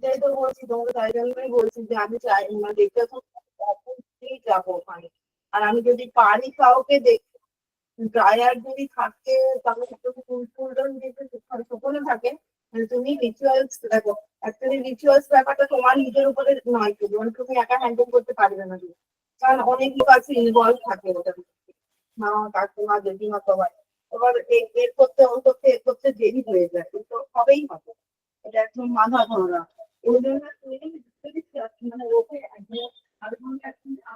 সেটাই তো বলছি তোমাকে, তাই জন্যই বলছি যে আমি চাই মানে দেখতে তো অবশ্যই যাবো ওখানে। আর আমি যদি পারি কাউকে দেখতে, ড্রায়ার যদি থাকে তাহলে একটু ফুল ফুলটা যদি শুকনো থাকে, মানে তুমি রিচুয়ালস দেখো, অ্যাকচুয়ালি রিচুয়ালস ব্যাপারটা তোমার নিজের উপরে নয়, কিন্তু মানে তুমি একা হ্যান্ডেল করতে পারবে না তুমি। কারণ অনেক লোক আছে ইনভলভ থাকে ওটার মধ্যে। মা, কাকিমা, জেঠিমা সবাই। এবার এর করতে ওর করতে এর করতে দেরি হয়ে যায়, কিন্তু হবেই হবে। এটা একদম মাথা ধরা। ওই জন্য তুমি যদি মানে ওকে একদম আধ ঘন্টা 1 ঘন্টা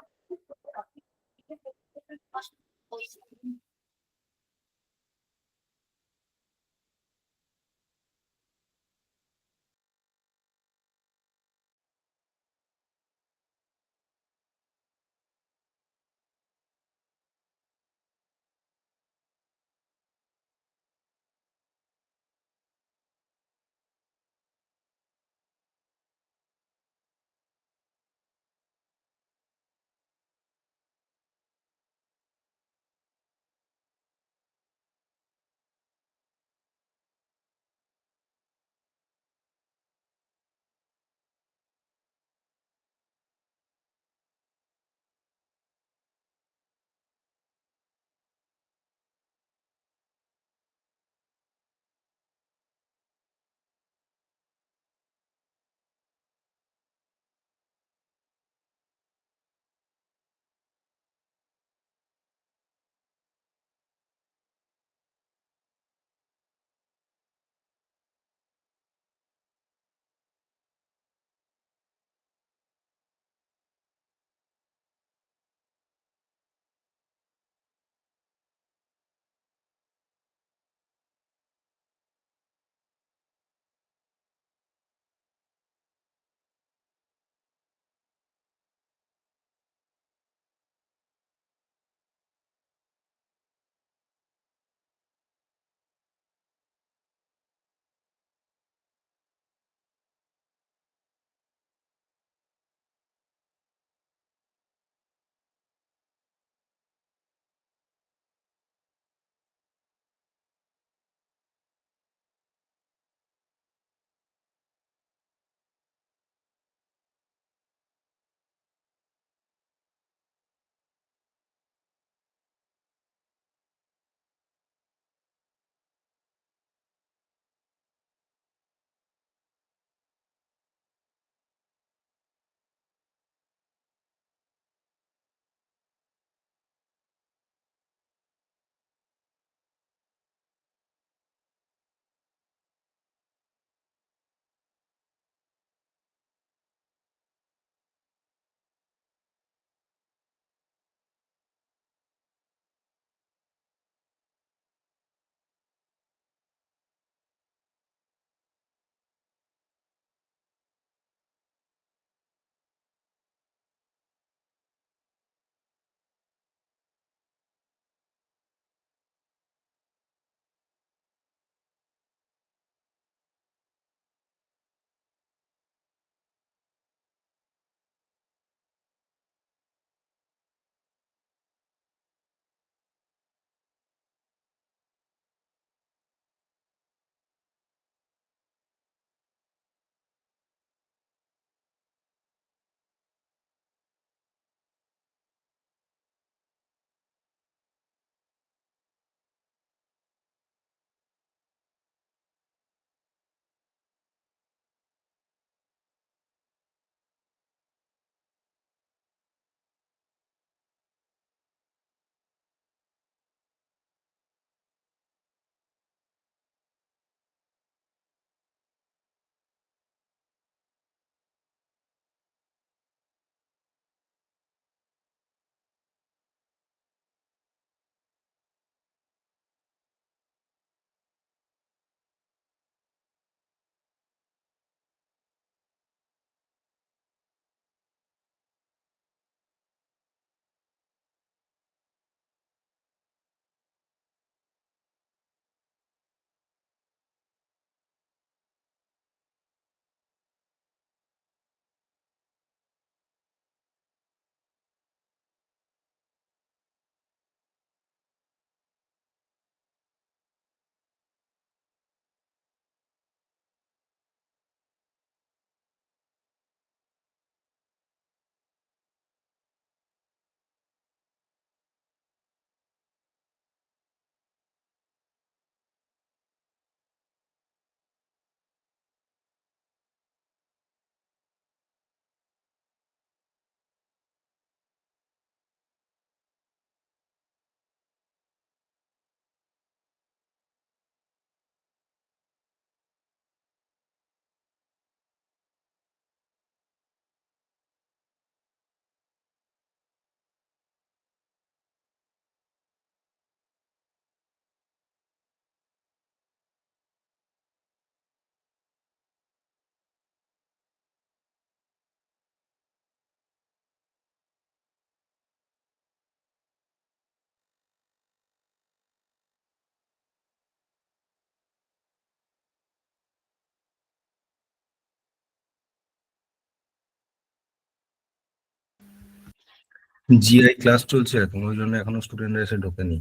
জিআই ক্লাস চলছে এখন, ওই জন্য এখনো স্টুডেন্টরা এসে ঢোকেনি।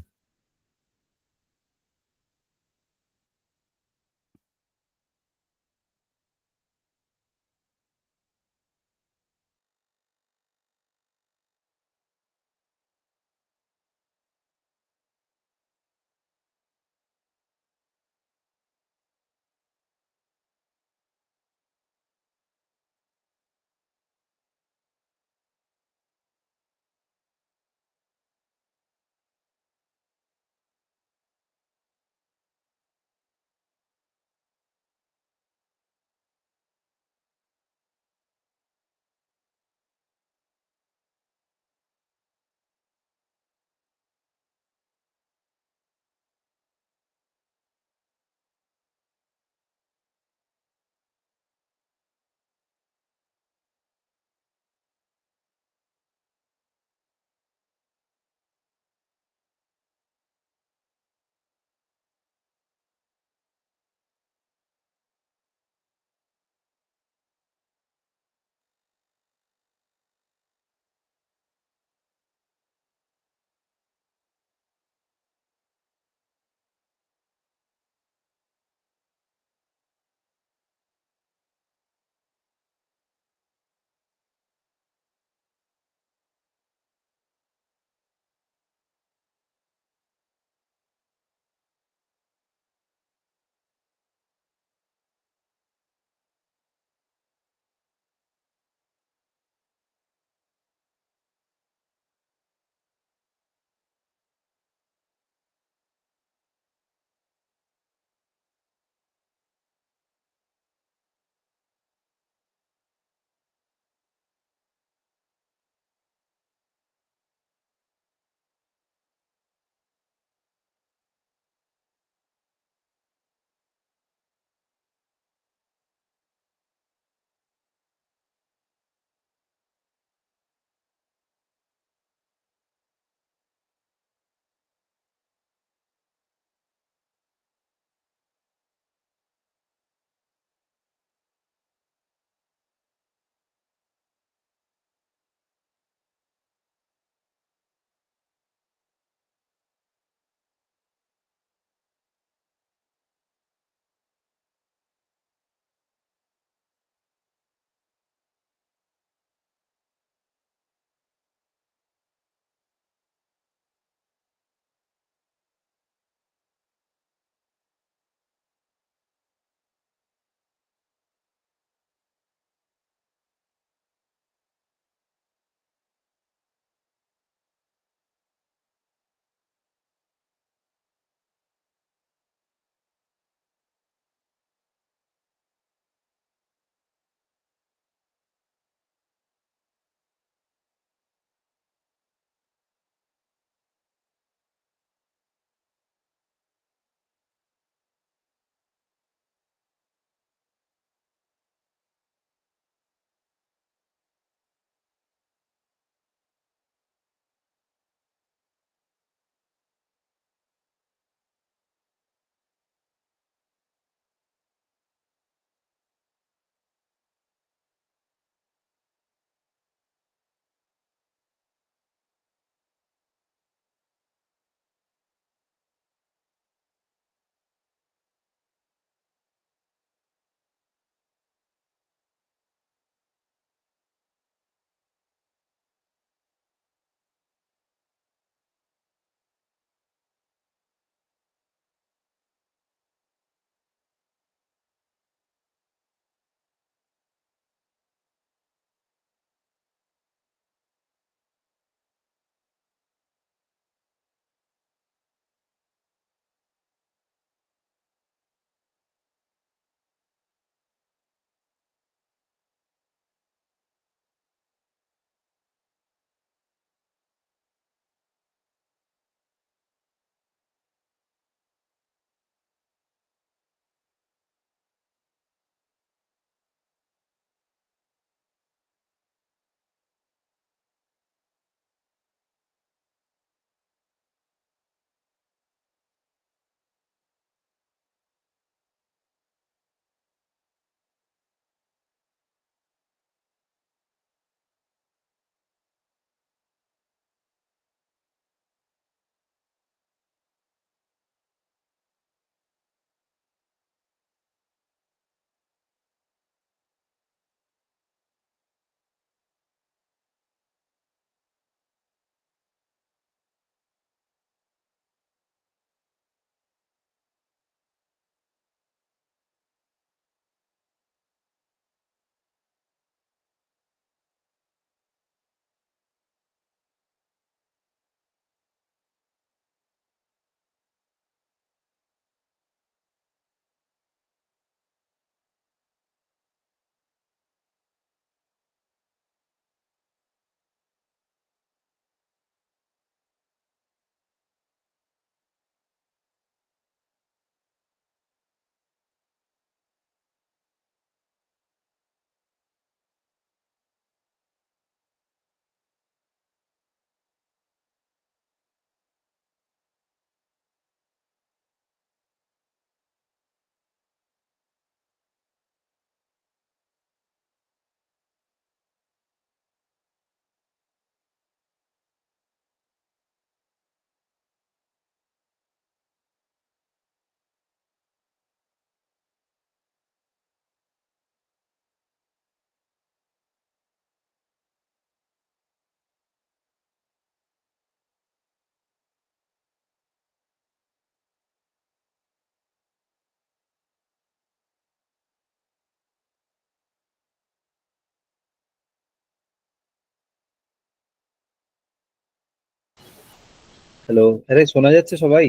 হ্যালো, আরে শোনা যাচ্ছে সবাই?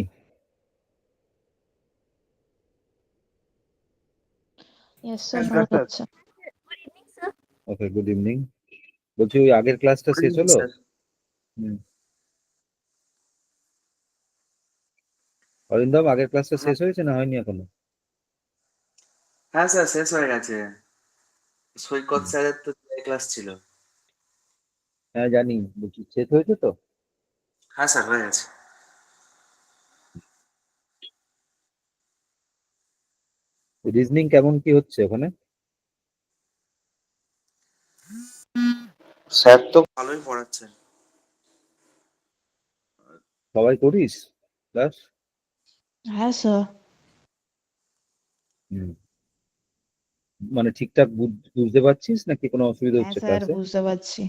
ইয়েস স্যার, শোনা যাচ্ছে। ওকে, গুড ইভিনিং। বলছি ওই আগের ক্লাসটা গুড শেষ ইভিনিং হলো? স্যার। হুম। অরিন্দম, আগের ক্লাসটা শেষ হয়েছে না হয়নি এখনো? হ্যাঁ স্যার, শেষ হয়ে গেছে। সৈকত হুম। স্যারের তো ক্লাস ছিল। হ্যাঁ জানি, বলছি শেষ হয়েছে তো? হ্যাঁ স্যার, হয়ে গেছে। রিজনিং কেমন কি হচ্ছে ওখানে? স্যার তো ভালোই পড়াচ্ছেন। সবাই করিস ক্লাস? হ্যাঁ স্যার। হুম। মানে ঠিকঠাক বুঝতে পারছিস নাকি কোনো অসুবিধা হ্যাঁ হচ্ছে স্যার, ক্লাসে? বুঝতে পারছি।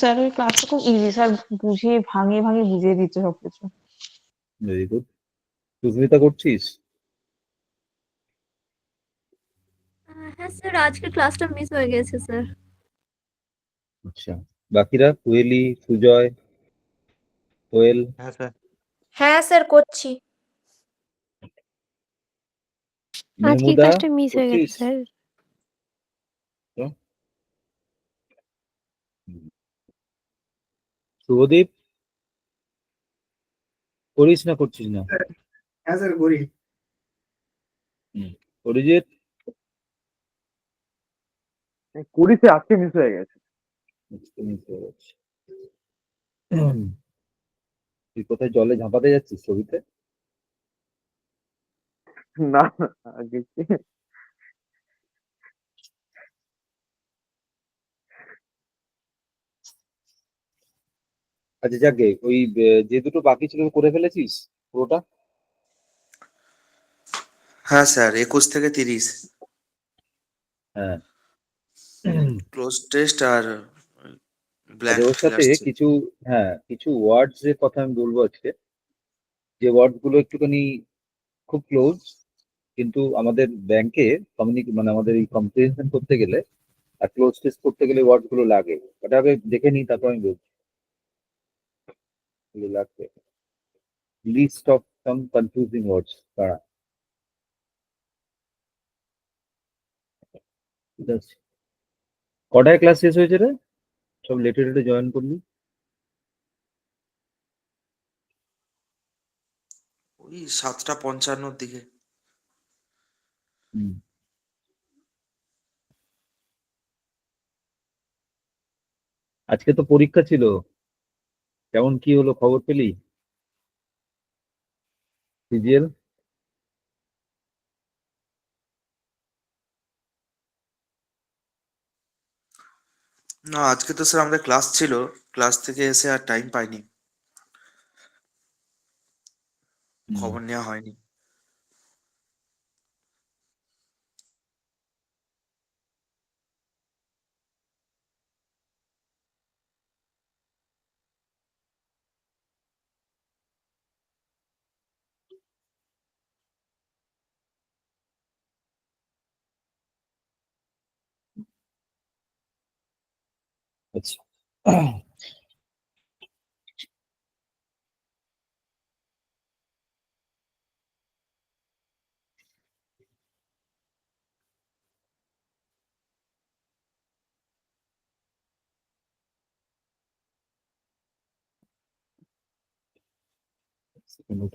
স্যার ওই ক্লাসটা খুব ইজি স্যার, বুঝিয়ে ভাঙিয়ে ভাঙিয়ে বুঝিয়ে দিচ্ছে সবকিছু। Very good. সুস্মিতা করছিস? হ্যাঁ স্যার, আজকের ক্লাসটা মিস হয়ে গেছে স্যার। আচ্ছা, বাকিরা কুয়েলি, সুজয়, কোয়েল, হ্যাঁ স্যার। হ্যাঁ স্যার, করছি। আজকের মেহমুদা ক্লাসটা মিস হয়ে গেছে করছিস? স্যার। তো? হুম। শুভদীপ করিস না করছিস না? হ্যাঁ স্যার করি। হুম। অরিজিৎ? করিতে আজকে মিস হয়ে গেছে। আজকে miss হয়ে গেছে। তুই কোথায় জলে ঝাঁপাতে যাচ্ছিস ছবিতে? না আগে আচ্ছা যাকে ওই যে দুটো বাকি ছিল করে ফেলেছিস পুরোটা? হ্যাঁ স্যার, 21 থেকে 30 হ্যাঁ। ক্লোজ টেস্ট আর আচ্ছা ব্ল্যাঙ্ক ওর সাথে ফিলার্স ছিল। কিছু, হ্যাঁ কিছু ওয়ার্ডস এর কথা আমি বলবো আজকে, যে ওয়ার্ড গুলো একটুখানি খুব ক্লোজ, কিন্তু আমাদের ব্যাংকে মানে আমাদের এই কম্প্রিহেনশন করতে গেলে আর ক্লোজ টেস্ট করতে গেলে ওয়ার্ড গুলো লাগে। ওটা আগে দেখে নিই, তারপর আমি বলছি এগুলো লাগবে। লিস্ট অফ সাম কনফিউজিং ওয়ার্ডস তারা। ঠিক আছে, কটায় ক্লাস শেষ হয়েছে রে? সব লেটে লেটে জয়েন করলি। ওই 7:55 দিকে। হুম। আজকে তো পরীক্ষা ছিল, কেমন কি হলো খবর পেলি? সিজিএল? না, আজকে তো স্যার আমাদের ক্লাস ছিল। ক্লাস থেকে এসে আর টাইম পাইনি, খবর নেওয়া হয়নি। আচ্ছা।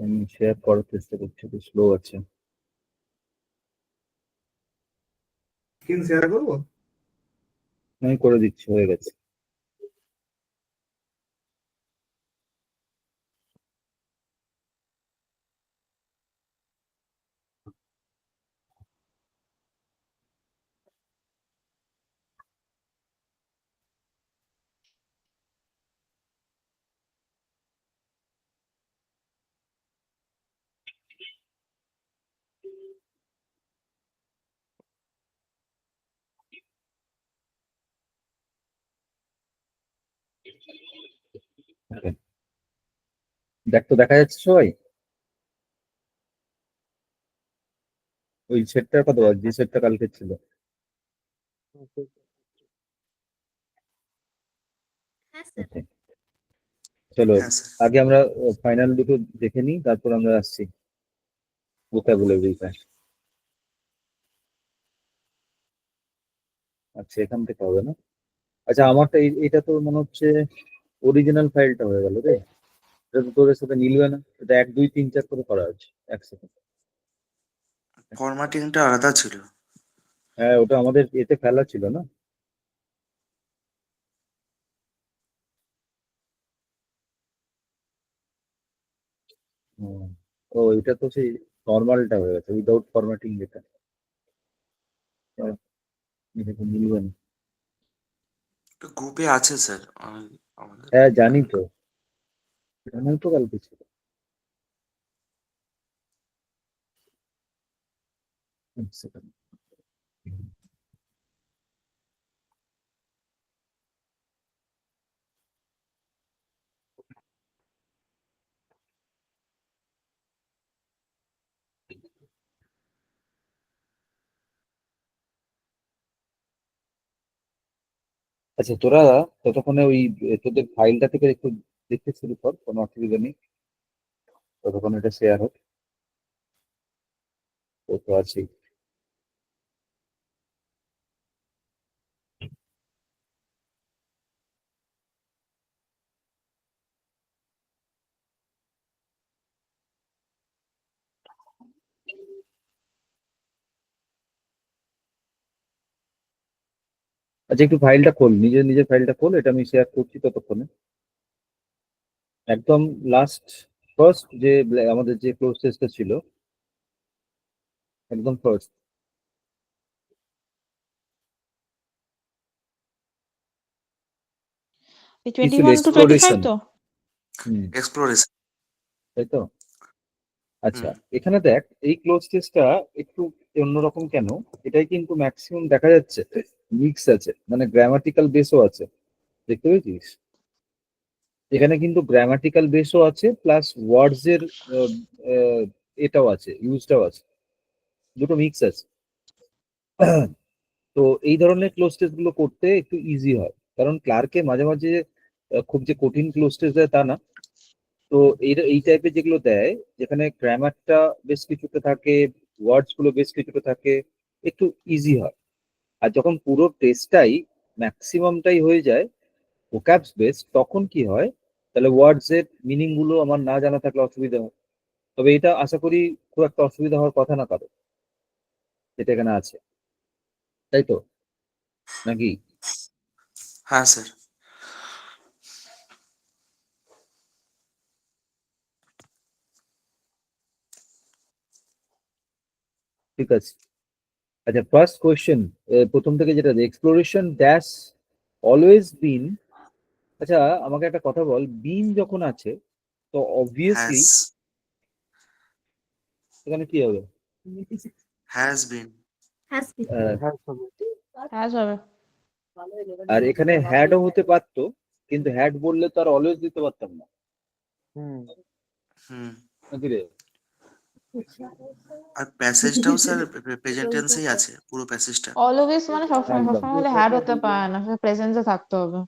আমি শেয়ার করার চেষ্টা করছি, একটু স্লো আছে। স্ক্রিন শেয়ার করবো। আমি করে দিচ্ছি, হয়ে গেছে। Okay. দেখ তো, দেখা যাচ্ছে সবাই? ওই সেটটার কথা বল, যে সেটটা কালকে ছিল। হ্যাঁ স্যার। Okay. চলো হ্যাঁ স্যার আগে আমরা ফাইনাল দুটো দেখে নিই, তারপর আমরা আসছি ভোকাবুলারিটা। আচ্ছা এখান থেকে হবে না। আচ্ছা আমারটা এটা তো মনে হচ্ছে অরিজিনাল ফাইলটা হয়ে গেল রে। এটা তো তোদের সাথে মিলবে না, এটা 1 2 3 4 করে করা আছে। এক সেকেন্ড। ফরম্যাটিংটা আলাদা ছিল। হ্যাঁ ওটা আমাদের এতে ফেলা ছিল না। হুম। ও এটা তো সেই নর্মালটা হয়ে গেছে উইদাউট ফরম্যাটিং যেটা। এটা তো মিলবে না। গ্রুপে আছে স্যার আমাদের। হ্যাঁ জানি তো, জানি তো কালকে ছিল। এক সেকেন্ড। আচ্ছা তোরা ততক্ষণে ওই তোদের ফাইলটা থেকে একটু দেখতে শুরু কর, কোনো অসুবিধা নেই। ততক্ষণ এটা শেয়ার হোক। ও তো আছেই। আচ্ছা একটু ফাইলটা খোল, নিজের নিজের ফাইলটা খোল, এটা আমি শেয়ার করছি ততক্ষণে। একদম লাস্ট ফার্স্ট যে আমাদের যে ক্লোজ টেস্টটা ছিল, একদম ফার্স্ট। এই কি ছিল 21 to 25 এক্সপ্লোরেশন? তো? এক্সপ্লোরেশন। তাই তো। আচ্ছা হুম এখানে দেখ এই ক্লোজ টেস্টটা একটু অন্যরকম কেন, এটাই কিন্তু ম্যাক্সিমাম দেখা যাচ্ছে মিক্স আছে, মানে গ্রামাটিক্যাল বেসও আছে, দেখতে পেয়েছিস? এখানে কিন্তু গ্রামাটিক্যাল বেসও আছে প্লাস ওয়ার্ডস এর আহ, আহ, এটাও আছে, ইউজটাও আছে, দুটো মিক্স আছে। তো এই ধরনের ক্লোজ টেস্ট গুলো করতে একটু ইজি হয়, কারণ ক্লার্কে মাঝে মাঝে খুব যে কঠিন ক্লোজ টেস্ট দেয় তা না। তো এই টাইপের যেগুলো দেয়, যেখানে গ্রামারটা বেশ কিছুটা থাকে, ওয়ার্ডস গুলো বেশ কিছুটা থাকে, একটু ইজি হয়। আর যখন পুরো টেস্টটাই ম্যাক্সিমামটাই হয়ে যায় ভোক্যাবস বেস, তখন কি হয়, তাহলে ওয়ার্ডস এর মিনিং গুলো আমার না জানা থাকলে অসুবিধা হয়। তবে এটা আশা করি খুব একটা অসুবিধা হওয়ার কথা না কারো, যেটা এখানে আছে, তাই তো নাকি? হ্যাঁ স্যার। ঠিক আছে। আচ্ছা ফার্স্ট কোয়েশ্চেন, প্রথম থেকে যেটা এক্সপ্লোরেশন ড্যাশ অলওয়েজ বিন। আচ্ছা আমাকে একটা কথা বল, বিন যখন আছে তো অবভিয়াসলি হ্যাজ এখানে কি হবে? Has been. Has been. হ্যাঁ সব হ্যাঁ হবে। আর এখানে হ্যাডও হতে পারতো, কিন্তু হ্যাড বললে তো আর অলওয়েজ দিতে পারতাম না, হুম হুম নাকি রে? আর প্যাসেজটাও স্যার প্রেজেন্ট টেন্সেই আছে পুরো প্যাসেজটা। অলওয়েজ মানে সবসময়, একদম। সবসময় হলে হ্যাড হতে পারে না, প্রেজেন্সে থাকতে হবে।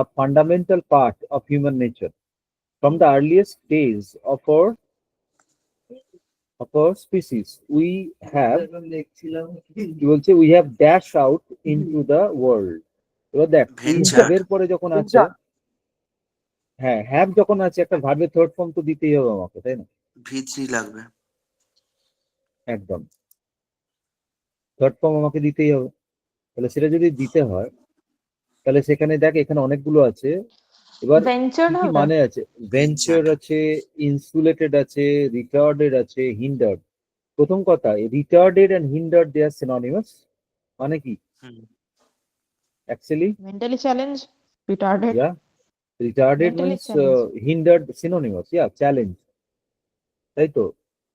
A fundamental part of human nature from the earliest days of our species we have কি বলছে we have dashed out into the world। এবার দেখ এই ভেঞ্চার। ভাবের পরে যখন আছে, হ্যাঁ হ্যাভ যখন আছে একটা ভার্বের থার্ড ফর্ম তো দিতেই হবে আমাকে, তাই না? ভি3 লাগবে। একদম, থার্ড ফর্ম আমাকে দিতেই হবে। তাহলে সেটা যদি দিতে হয়, তাহলে সেখানে দেখ এখানে অনেকগুলো আছে। এবার ভেঞ্চার কি কি হবে। মানে আছে? Venture Ventured। আছে, ইনসুলেটেড আছে, রিটার্ডেড আছে, হিন্ডার্ড। প্রথম কথা, retarded and hindered they are synonymous. মানে কি hmm actually? Mentally challenge, retarded, yeah, retarded mentally means challenge. Hindered synonymous, yeah challenge, তাই তো।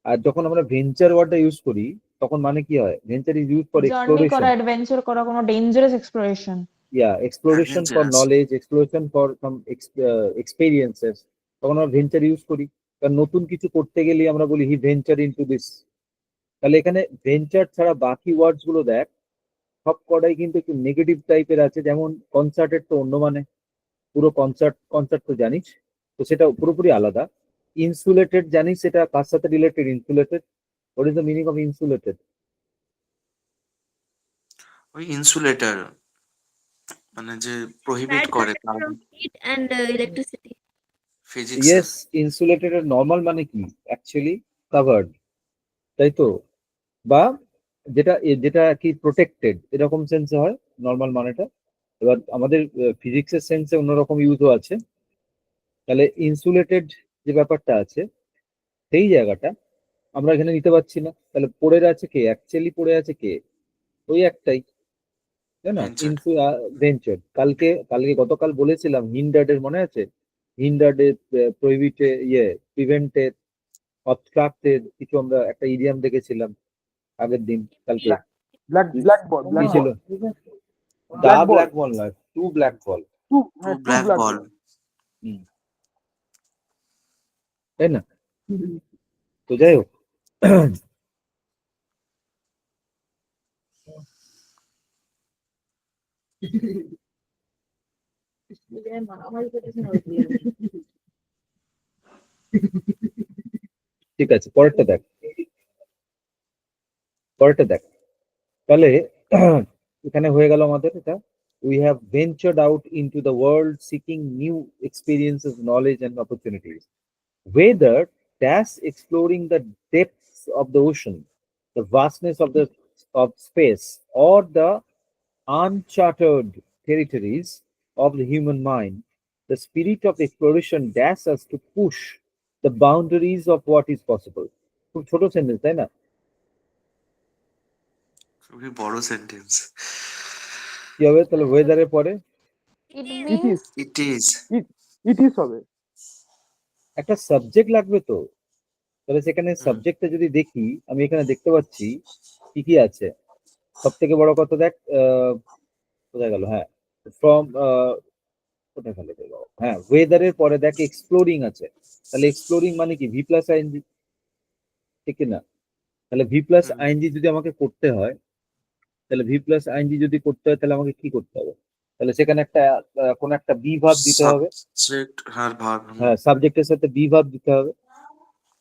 আর যখন আমরা ভেঞ্চার ওয়ার্ডটা ইউজ করি তখন মানে কি হয়? Venture is use for journey করা, এক্সপ্লোরেশন। অ্যাডভেঞ্চার করা, কোনো dangerous exploration. Yeah, exploration for adventurous. Knowledge, exploration for some experiences, তখন আমরা ভেঞ্চার ইউজ করি। কারণ নতুন কিছু করতে গেলে আমরা বলি হি ভেঞ্চার ইনটু দিস। তাহলে এখানে ভেঞ্চার ছাড়া বাকি ওয়ার্ডস গুলো দেখ, সব কটাই কিন্তু একটু নেগেটিভ টাইপের আছে। যেমন কনসার্টের তো অন্য মানে, পুরো কনসার্ট কনসার্ট তো জানিস, তো সেটা পুরোপুরি আলাদা। ইনসুলেটেড জানিস সেটা কার সাথে related? Insulated, what is the meaning of insulated? ওই ইনসুলেটর মানে যে প্রহিবিট Bad করে conductor of heat and electricity. Physics. Yes, insulated এর নর্মাল মানে কি? অ্যাকচুয়ালি কাভার্ড, তাই তো? বা যেটা যেটা কি প্রোটেক্টেড, এরকম সেন্সে হয় নর্মাল মানেটা। এবার আমাদের ফিজিক্সের সেন্সে অন্যরকম ইউজও আছে। তাহলে ইনসুলেটেড যে ব্যাপারটা আছে, সেই জায়গাটা আমরা এখানে নিতে পারছি না। তাহলে পড়ে আছে কে? অ্যাকচুয়ালি পড়ে আছে কে? ওই একটাই, তাই না? ভেঞ্চার। ভেঞ্চার। কালকে কালকে গতকাল বলেছিলাম হিন্ডার্ড এর, মনে আছে? হিন্ডার্ড এর, প্রহিবিটে, প্রিভেন্টেড, অবস্ট্রাক্টেড, কিছু আমরা একটা ইডিয়াম দেখেছিলাম আগের দিন, কালকে। ব্ল্যাক বল কি ছিল? দা ব্ল্যাক বল নয়, two black ball, two black ball. তাই না? তো যাই হোক, মারামারি করেছে না ওই দিয়ে। ঠিক আছে, পরেরটা দেখ, পরেরটা দেখ। তাহলে এখানে হয়ে গেল আমাদের এটা। We have ventured out into the world seeking new experiences, knowledge and opportunities. Whether dash exploring the depths of the ocean, the vastness of space, or the uncharted territories of the human mind, the spirit of exploration dashes us to push the boundaries of what is possible. খুব ছোট sentence, তাই না? খুবই বড় sentence. কি হবে তাহলে ওয়েদারের পরে? It It means it is. It is হবে। একটা সাবজেক্ট লাগবে তো। তাহলে সেখানে সাবজেক্টটা যদি দেখি, আমি এখানে দেখতে পাচ্ছি কি কি আছে। সব থেকে বড় কথা দেখ, কোথায় গেল? হ্যাঁ, ফ্রম, কোথায় গেল? হ্যাঁ, ওয়েদারের পরে দেখ এক্সপ্লোরিং আছে। তাহলে এক্সপ্লোরিং মানে কি? ভি প্লাস আইএনজি, ঠিক কি না? তাহলে ভি প্লাস আইএনজি যদি আমাকে করতে হয়, তাহলে ভি প্লাস আইএনজি যদি করতে হয়, তাহলে আমাকে কি করতে হবে? তাহলে সেখানে একটা কোন একটা বি ভার্ব দিতে হবে। সাবজেক্ট আর ভার্ব। হ্যাঁ, সাবজেক্টের সাথে বি ভার্ব দিতে হবে,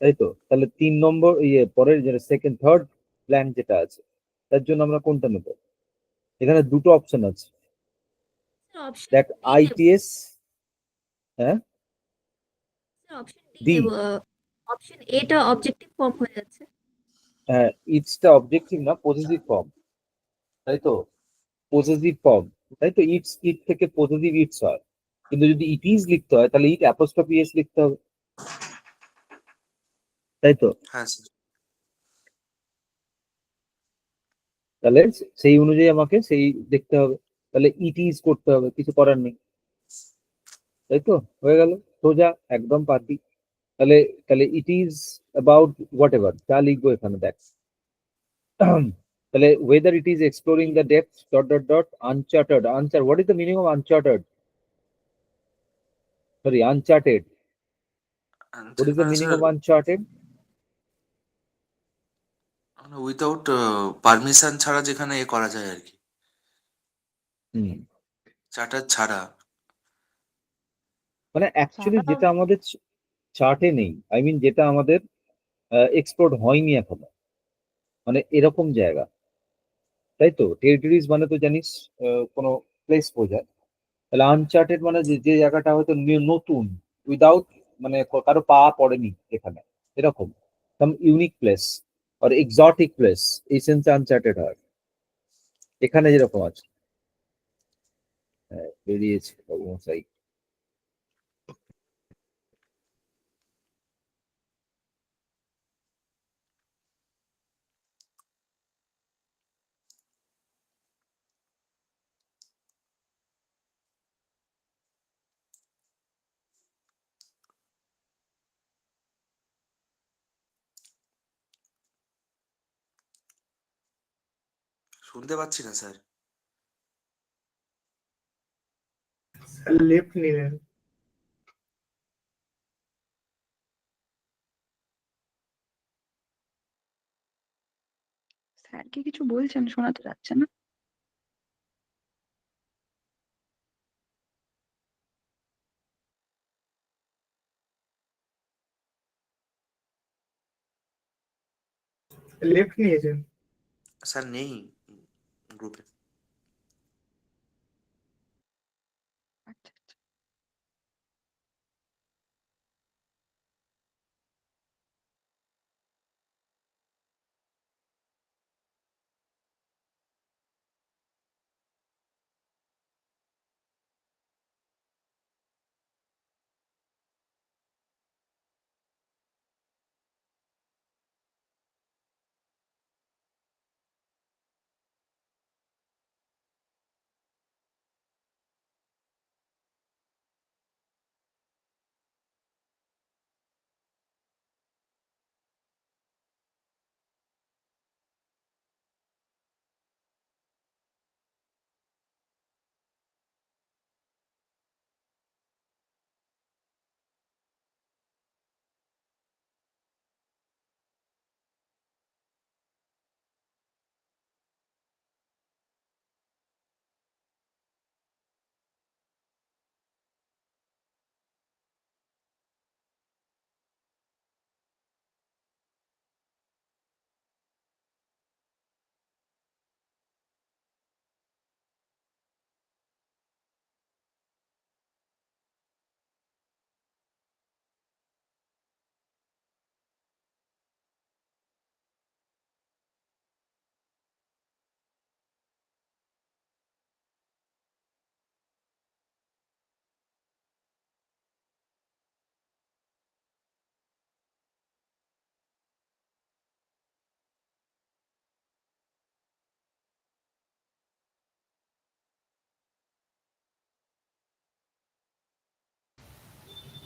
তাই তো? তাহলে 3 নম্বর পরের যেটা সেকেন্ড থার্ড ব্ল্যাঙ্ক যেটা আছে, তার জন্য আমরা কোনটা নেব? এখানে দুটো অপশন আছে, Option দেখ, D আইটিএস, হ্যাঁ, option D D, option A টা অবজেক্টিভ ফর্ম হয়ে যাচ্ছে। হ্যাঁ, ইটসটা অবজেক্টিভ না, পজিটিভ ফর্ম, তাই তো? পজিটিভ ফর্ম, তাই তো? ইটস, ইট থেকে পজিটিভ ইটস হয়। কিন্তু যদি ইট ইজ লিখতে হয়, তাহলে ইট অ্যাপোস্ট্রফি এস লিখতে হবে, তাই তো? হ্যাঁ স্যার। তাহলে সেই অনুযায়ী আমাকে সেই দেখতে হবে। তাহলে ইট ইজ করতে হবে, কিছু করার নেই, তাই তো? হয়ে গেল, সোজা একদম পারবি। তাহলে তাহলে it is about what ever, যা লিখবো এখানে দেখ। তাহলে whether it is exploring the depths dot dot dot uncharted, uncharted, what is the meaning of uncharted? Sorry, uncharted, what is the meaning of uncharted? Without permission ছাড়া যেখানে এ করা যায় আর কি, হুম, চার্টার ছাড়া। মানে অ্যাকচুয়ালি চাটা যেটা আমাদের চার্টে নেই, আই মিন যেটা আমাদের এক্সপ্লোর হয়নি এখনো, মানে এরকম জায়গা, তাই তো? টেরিটরিজ মানে তো জানিস কোনো প্লেস বোঝায়। তাহলে আনচার্টেড মানে যে যে জায়গাটা হয়তো নতুন, উইদাউট, মানে কারো পা পড়েনি এখানে, এরকম সাম ইউনিক প্লেস আর এক্সোটিক প্লেস, এই সেন্সে আনচার্টেড হয়। এখানে যেরকম আছে, হ্যাঁ, বেরিয়েছে মশাই। শুনতে পাচ্ছি না স্যার। লেফট নিলেন। স্যার কি কিছু বলছেন? শোনা তো যাচ্ছে না। লেফট নিয়েছেন। স্যার নেই গ্রুপে। আচ্ছা আচ্ছা।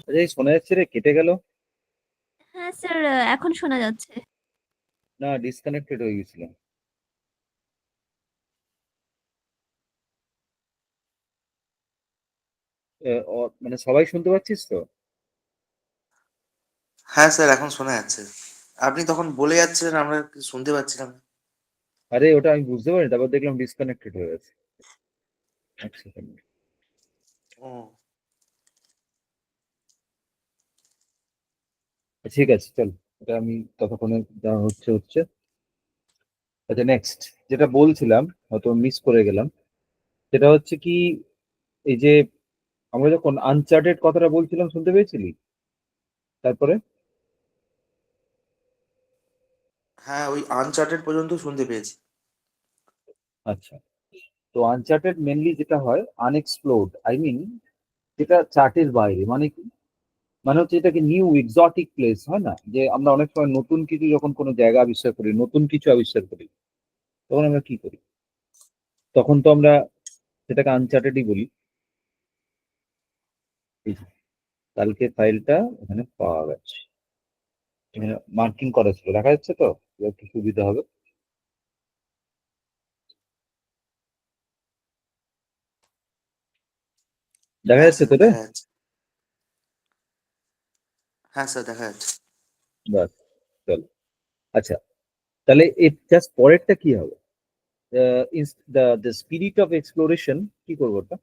আচ্ছা, এই শোনা যাচ্ছে রে, কেটে গেল হ্যাঁ স্যার, এখন শোনা যাচ্ছে। না, ডিসকানেক্টেড হয়ে গেছিল। মানে সবাই শুনতে পাচ্ছিস তো? হ্যাঁ স্যার, এখন শোনা যাচ্ছে। আপনি তখন বলে যাচ্ছিলেন, আমরা কিছু শুনতে পাচ্ছিলাম না। আরে ওটা আমি বুঝতে পারিনি, তারপর দেখলাম ডিসকানেক্টেড হয়ে গেছে। এক সেকেন্ড। ও, ঠিক আছে, চল, এটা আমি ততক্ষণে যা হচ্ছে হচ্ছে। আচ্ছা, নেক্সট যেটা বলছিলাম, হয়তো মিস করে গেলাম, সেটা হচ্ছে কি, এই যে আমরা যখন আনচার্টেড কথাটা বলছিলাম, শুনতে পেয়েছিলি? তারপরে হ্যাঁ, ওই আনচার্টেড পর্যন্ত শুনতে পেয়েছি। আচ্ছা, তো আনচার্টেড মেনলি যেটা হয় আনএক্সপ্লোরড, আই মিন যেটা চার্টের বাইরে, মানে কি, মানে হচ্ছে এটাকে নিউ এক্সোটিক প্লেস হয় না, যে আমরা অনেক সময় নতুন কিছু যখন কোনো জায়গা আবিষ্কার করি, নতুন কিছু আবিষ্কার করি, তখন আমরা কি করি? তখন তো আমরা সেটাকে আনচার্টেডই বলি। এই যে, কালকে ফাইলটা এখানে পাওয়া গেছে, এখানে মার্কিং করা ছিল, দেখা যাচ্ছে তো? এবার একটু সুবিধা হবে। দেখা হ্যাঁ যাচ্ছে স্যার, তো রে? দেখা যাচ্ছে। হ্যাঁ স্যার, দেখা যাচ্ছে। বাস, চলো। আচ্ছা, তাহলে এর জাস্ট পরেরটা কি হবে? দ্য স্পিরিট অফ এক্সপ্লোরেশন, কি করবো ওটা?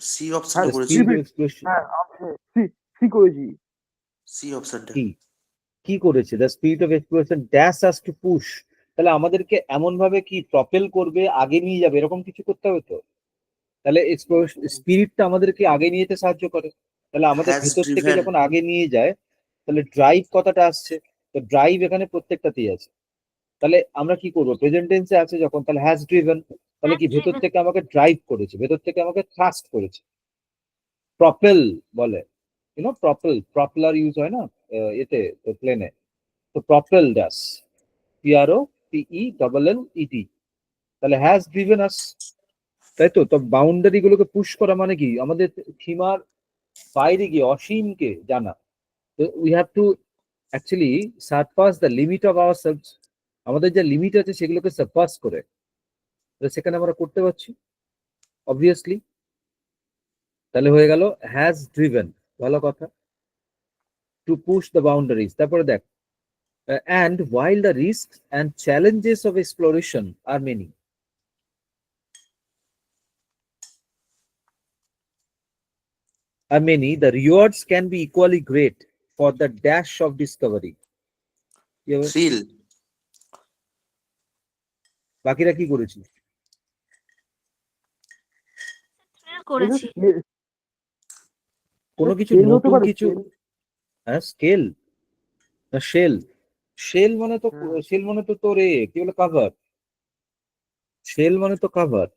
সি অপশনটা হ্যাঁ দ্য করেছি। Spirit of repeat. এক্সপ্লোরেশন হ্যাঁ সি সি করেছি। সি অপশনটা। কি কি করেছে? The spirit of exploration dash us to push. তাহলে আমাদেরকে এমন ভাবে কি প্রপেল করবে, আগে নিয়ে যাবে, এরকম কিছু করতে হবে তো। তাহলে এক্সপ্লোরেশন স্পিরিটটা আমাদেরকে আগে নিয়ে যেতে সাহায্য করে। তাহলে আমাদের হ্যাজ ভেতর থেকে ড্রিভেন। যখন আগে নিয়ে যায়, তাহলে ড্রাইভ কথাটা আসছে। তো ড্রাইভ এখানে প্রত্যেকটাতেই আছে। তাহলে আমরা কি করবো? প্রেজেন্ট টেন্সে আছে যখন, তাহলে হ্যাজ ড্রিভেন, তাহলে হ্যাজ কি ভেতর ড্রিভেন। থেকে আমাকে ড্রাইভ করেছে, ভেতর থেকে আমাকে থ্রাস্ট করেছে। প্রপেল বলে, প্রপেল, প্রপলার ইউজ হয় না এতে, তো প্লেনে, তো propel dash, P R O P E double L E T, তাহলে হ্যাজ ড্রিভেন আস। তাই তো। তো বাউন্ডারি গুলোকে পুশ করা মানে কি, আমাদের সীমার বাইরে গিয়ে অসীমকে জানা। তো we have to actually surpass the limit of our sales. আমাদের যে লিমিট আছে সেগুলোকে সারপাস করে, তো সেখানে আমরা করতে পারছি অবভিয়াসলি। তাহলে হয়ে গেল হ্যাজ ড্রিভেন, ভালো কথা, টু পুশ দ্য বাউন্ডারিজ। তারপরে দেখ, And while the risks and challenges of exploration are many, the rewards can be equally great for the dash of discovery. Thrill. বাকিরা কি করেছি? থ্রিল করেছি। কোনো কিছু Scale হতে নতুন পারে, কিছু, scale? হ্যাঁ স্কেল না শেল? শেল মানে তো হ্যাঁ। শেল মানে তো তোর কি বলে কাভার। শেল মানে তো কাভার।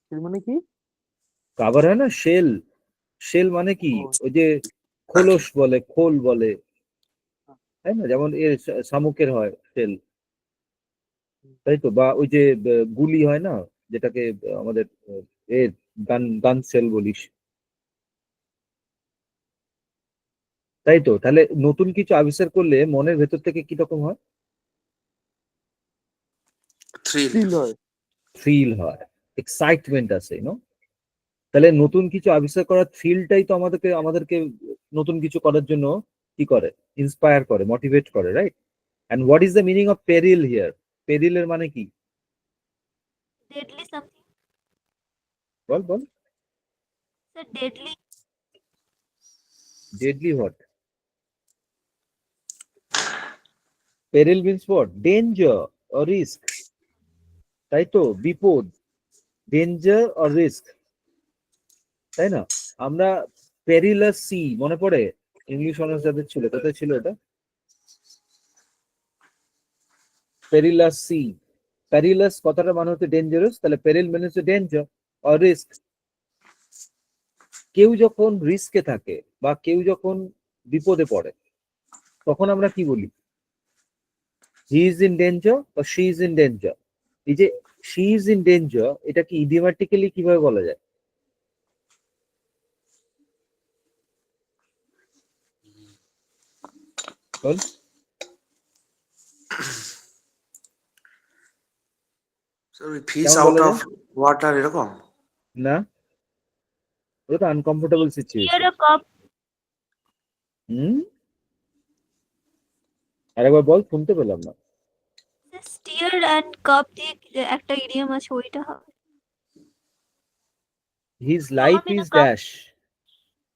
Scale মানে কি? কাভার হয় না শেল। শেল মানে কি? ও। ওই যে খোলস বলে, খোল বলে, তাই না? যেমন শামুকের হয় শেল, তাই তো? বা ওই যে গুলি হয় না, যেটাকে আমাদের গান সেল বলিস, তাই তো? তাহলে নতুন কিছু আবিষ্কার করলে মনের ভেতর থেকে কি রকম হয়? থ্রিল। Feel হয়। ফিল হয়, এক্সাইটমেন্ট আছে, তাহলে নতুন কিছু আবিষ্কার করার থ্রিলটাই তো আমাদেরকে নতুন কিছু করার জন্য কি করে? ইন্সপায়ার করে, মোটিভেট করে, right? And what is the meaning of peril here? পেরিলের মানে কি? Deadly something. বল বল। Sir deadly. Deadly what? Peril means what? Danger or risk, তাই তো? বিপদ, ডেঞ্জার অর রিস্ক, তাই না? আমরা পেরিলাস সি মনে পড়ে? ইংলিশ অনার্স যাদের ছিল, কোথায় ছিল এটা? পেরিলাস সি। পেরিলাস কথাটা মানে হচ্ছে ডেঞ্জারাস, তাহলে পেরিল মানে হচ্ছে ডেঞ্জার অর রিস্ক। কেউ যখন রিস্কে থাকে বা কেউ যখন বিপদে পড়ে, তখন আমরা কি বলি? হি ইজ ইন ডেঞ্জার বা শি ইজ ইন ডেঞ্জার। এই যে শি ইজ ইন ডেঞ্জার, এটা কি ইডিওম্যাটিক্যালি কিভাবে বলা যায়? বল। ফিশ কেমন আউট বলা অফ যায়? ওয়াটার এরকম। না, ওটা তো uncomfortable situation. Stir a cup. হুম, আরেকবার বল, শুনতে পেলাম না। স্টিয়ার অ্যান্ড কাপ দিয়ে একটা ইডিয়ম আছে, ওইটা হবে। His life Storm in is a cup. Dash.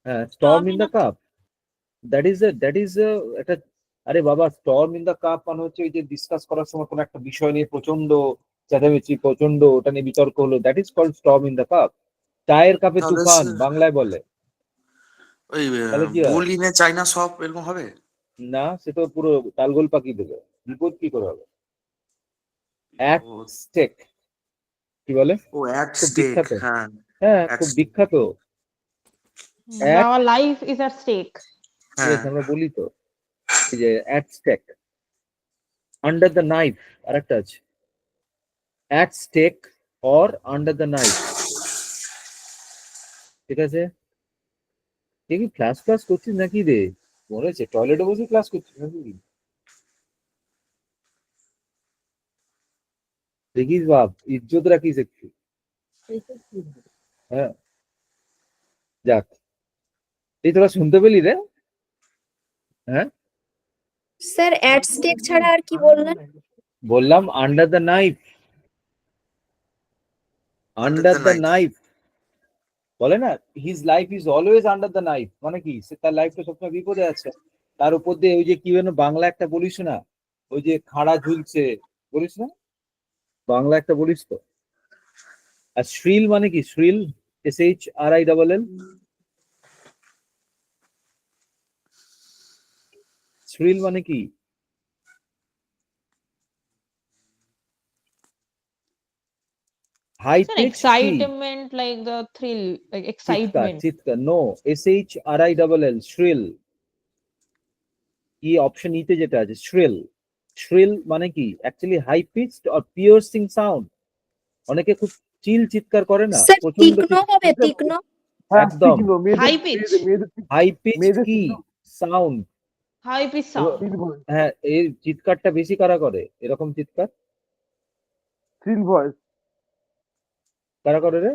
হ্যাঁ, storm Storm in in the a cup, that is একটা। আরে বাবা, স্টর্ম ইন দ্য কাপ মানে হচ্ছে ওই যে ডিসকাস করার সময় কোনো একটা বিষয় নিয়ে প্রচন্ড চেঁচামেচি, প্রচন্ড ওটা নিয়ে বিতর্ক হলো, that is called storm in the cup. চায়ের কাপে তাহলে তুফান বাংলায় বলে, ওই তাহলে কি হয়? বুল ইন এ চাইনা শপ এরকম হবে। না, সে তো পুরো তালগোল পাকিয়ে দেবে। বিপদ কি করে হবে? অ্যাট স্টেক, কি বলে? ও অ্যাট খুব স্টেক, বিখ্যাত। হ্যাঁ। হ্যাঁ, at খুব stake, বিখ্যাত। At, Our life is at stake. yes, হ্যাঁ। আমরা বলি তো, এই যে at stake, under the knife, আরেকটা আছে, at stake or under the knife, ঠিক আছে? তুই কি ক্লাস করছিস নাকি রে? মনে হচ্ছে টয়লেটে বসে ক্লাস করছিস নাকি? দেখিস বাপ, ইজ্জত রাখিস একটু। হ্যাঁ, যাক, এই তোরা শুনতে পেলি রে? হ্যাঁ, স্যার অ্যাট স্টেক ছাড়া আর কি বললেন? বললাম under the knife, under the knife বলে না। His life is always under the knife মানে কি? সে তার লাইফটা সবসময় বিপদে আছে। তার উপর দিয়ে ওই যে কি যেন বাংলা একটা বলিস না, ওই যে খাড়া ঝুলছে, বলিস না? বাংলা একটা বলিস তো। আর শ্রিল মানে কি? শ্রিল, SHRILL, শ্রিল মানে কি? হাই It's an পিচ কি? excitement, like the thrill, like চিৎকার, excitement. চিৎকার, no, SHRILL, shrill. E option ইতে যেটা আছে শ্রিল, শ্রিল মানে কি? Actually high pitched or piercing sound. অনেকে খুব চিল চিৎকার করে না, স্যার প্রচন্ড তীক্ষ্ণ হবে, তীক্ষ্ণ। হ্যাঁ, একদম তীক্ষ্ণ, মেয়েদের High pitch. মেয়েদের হাই পিচ মেয়েদের কি তীক্ষ্ণ sound. High pitch sound. Thrill voice, হ্যাঁ, এই চিৎকারটা বেশি কারা করে? এরকম চিৎকার থ্রিল ভয়েস। কারা করে রে?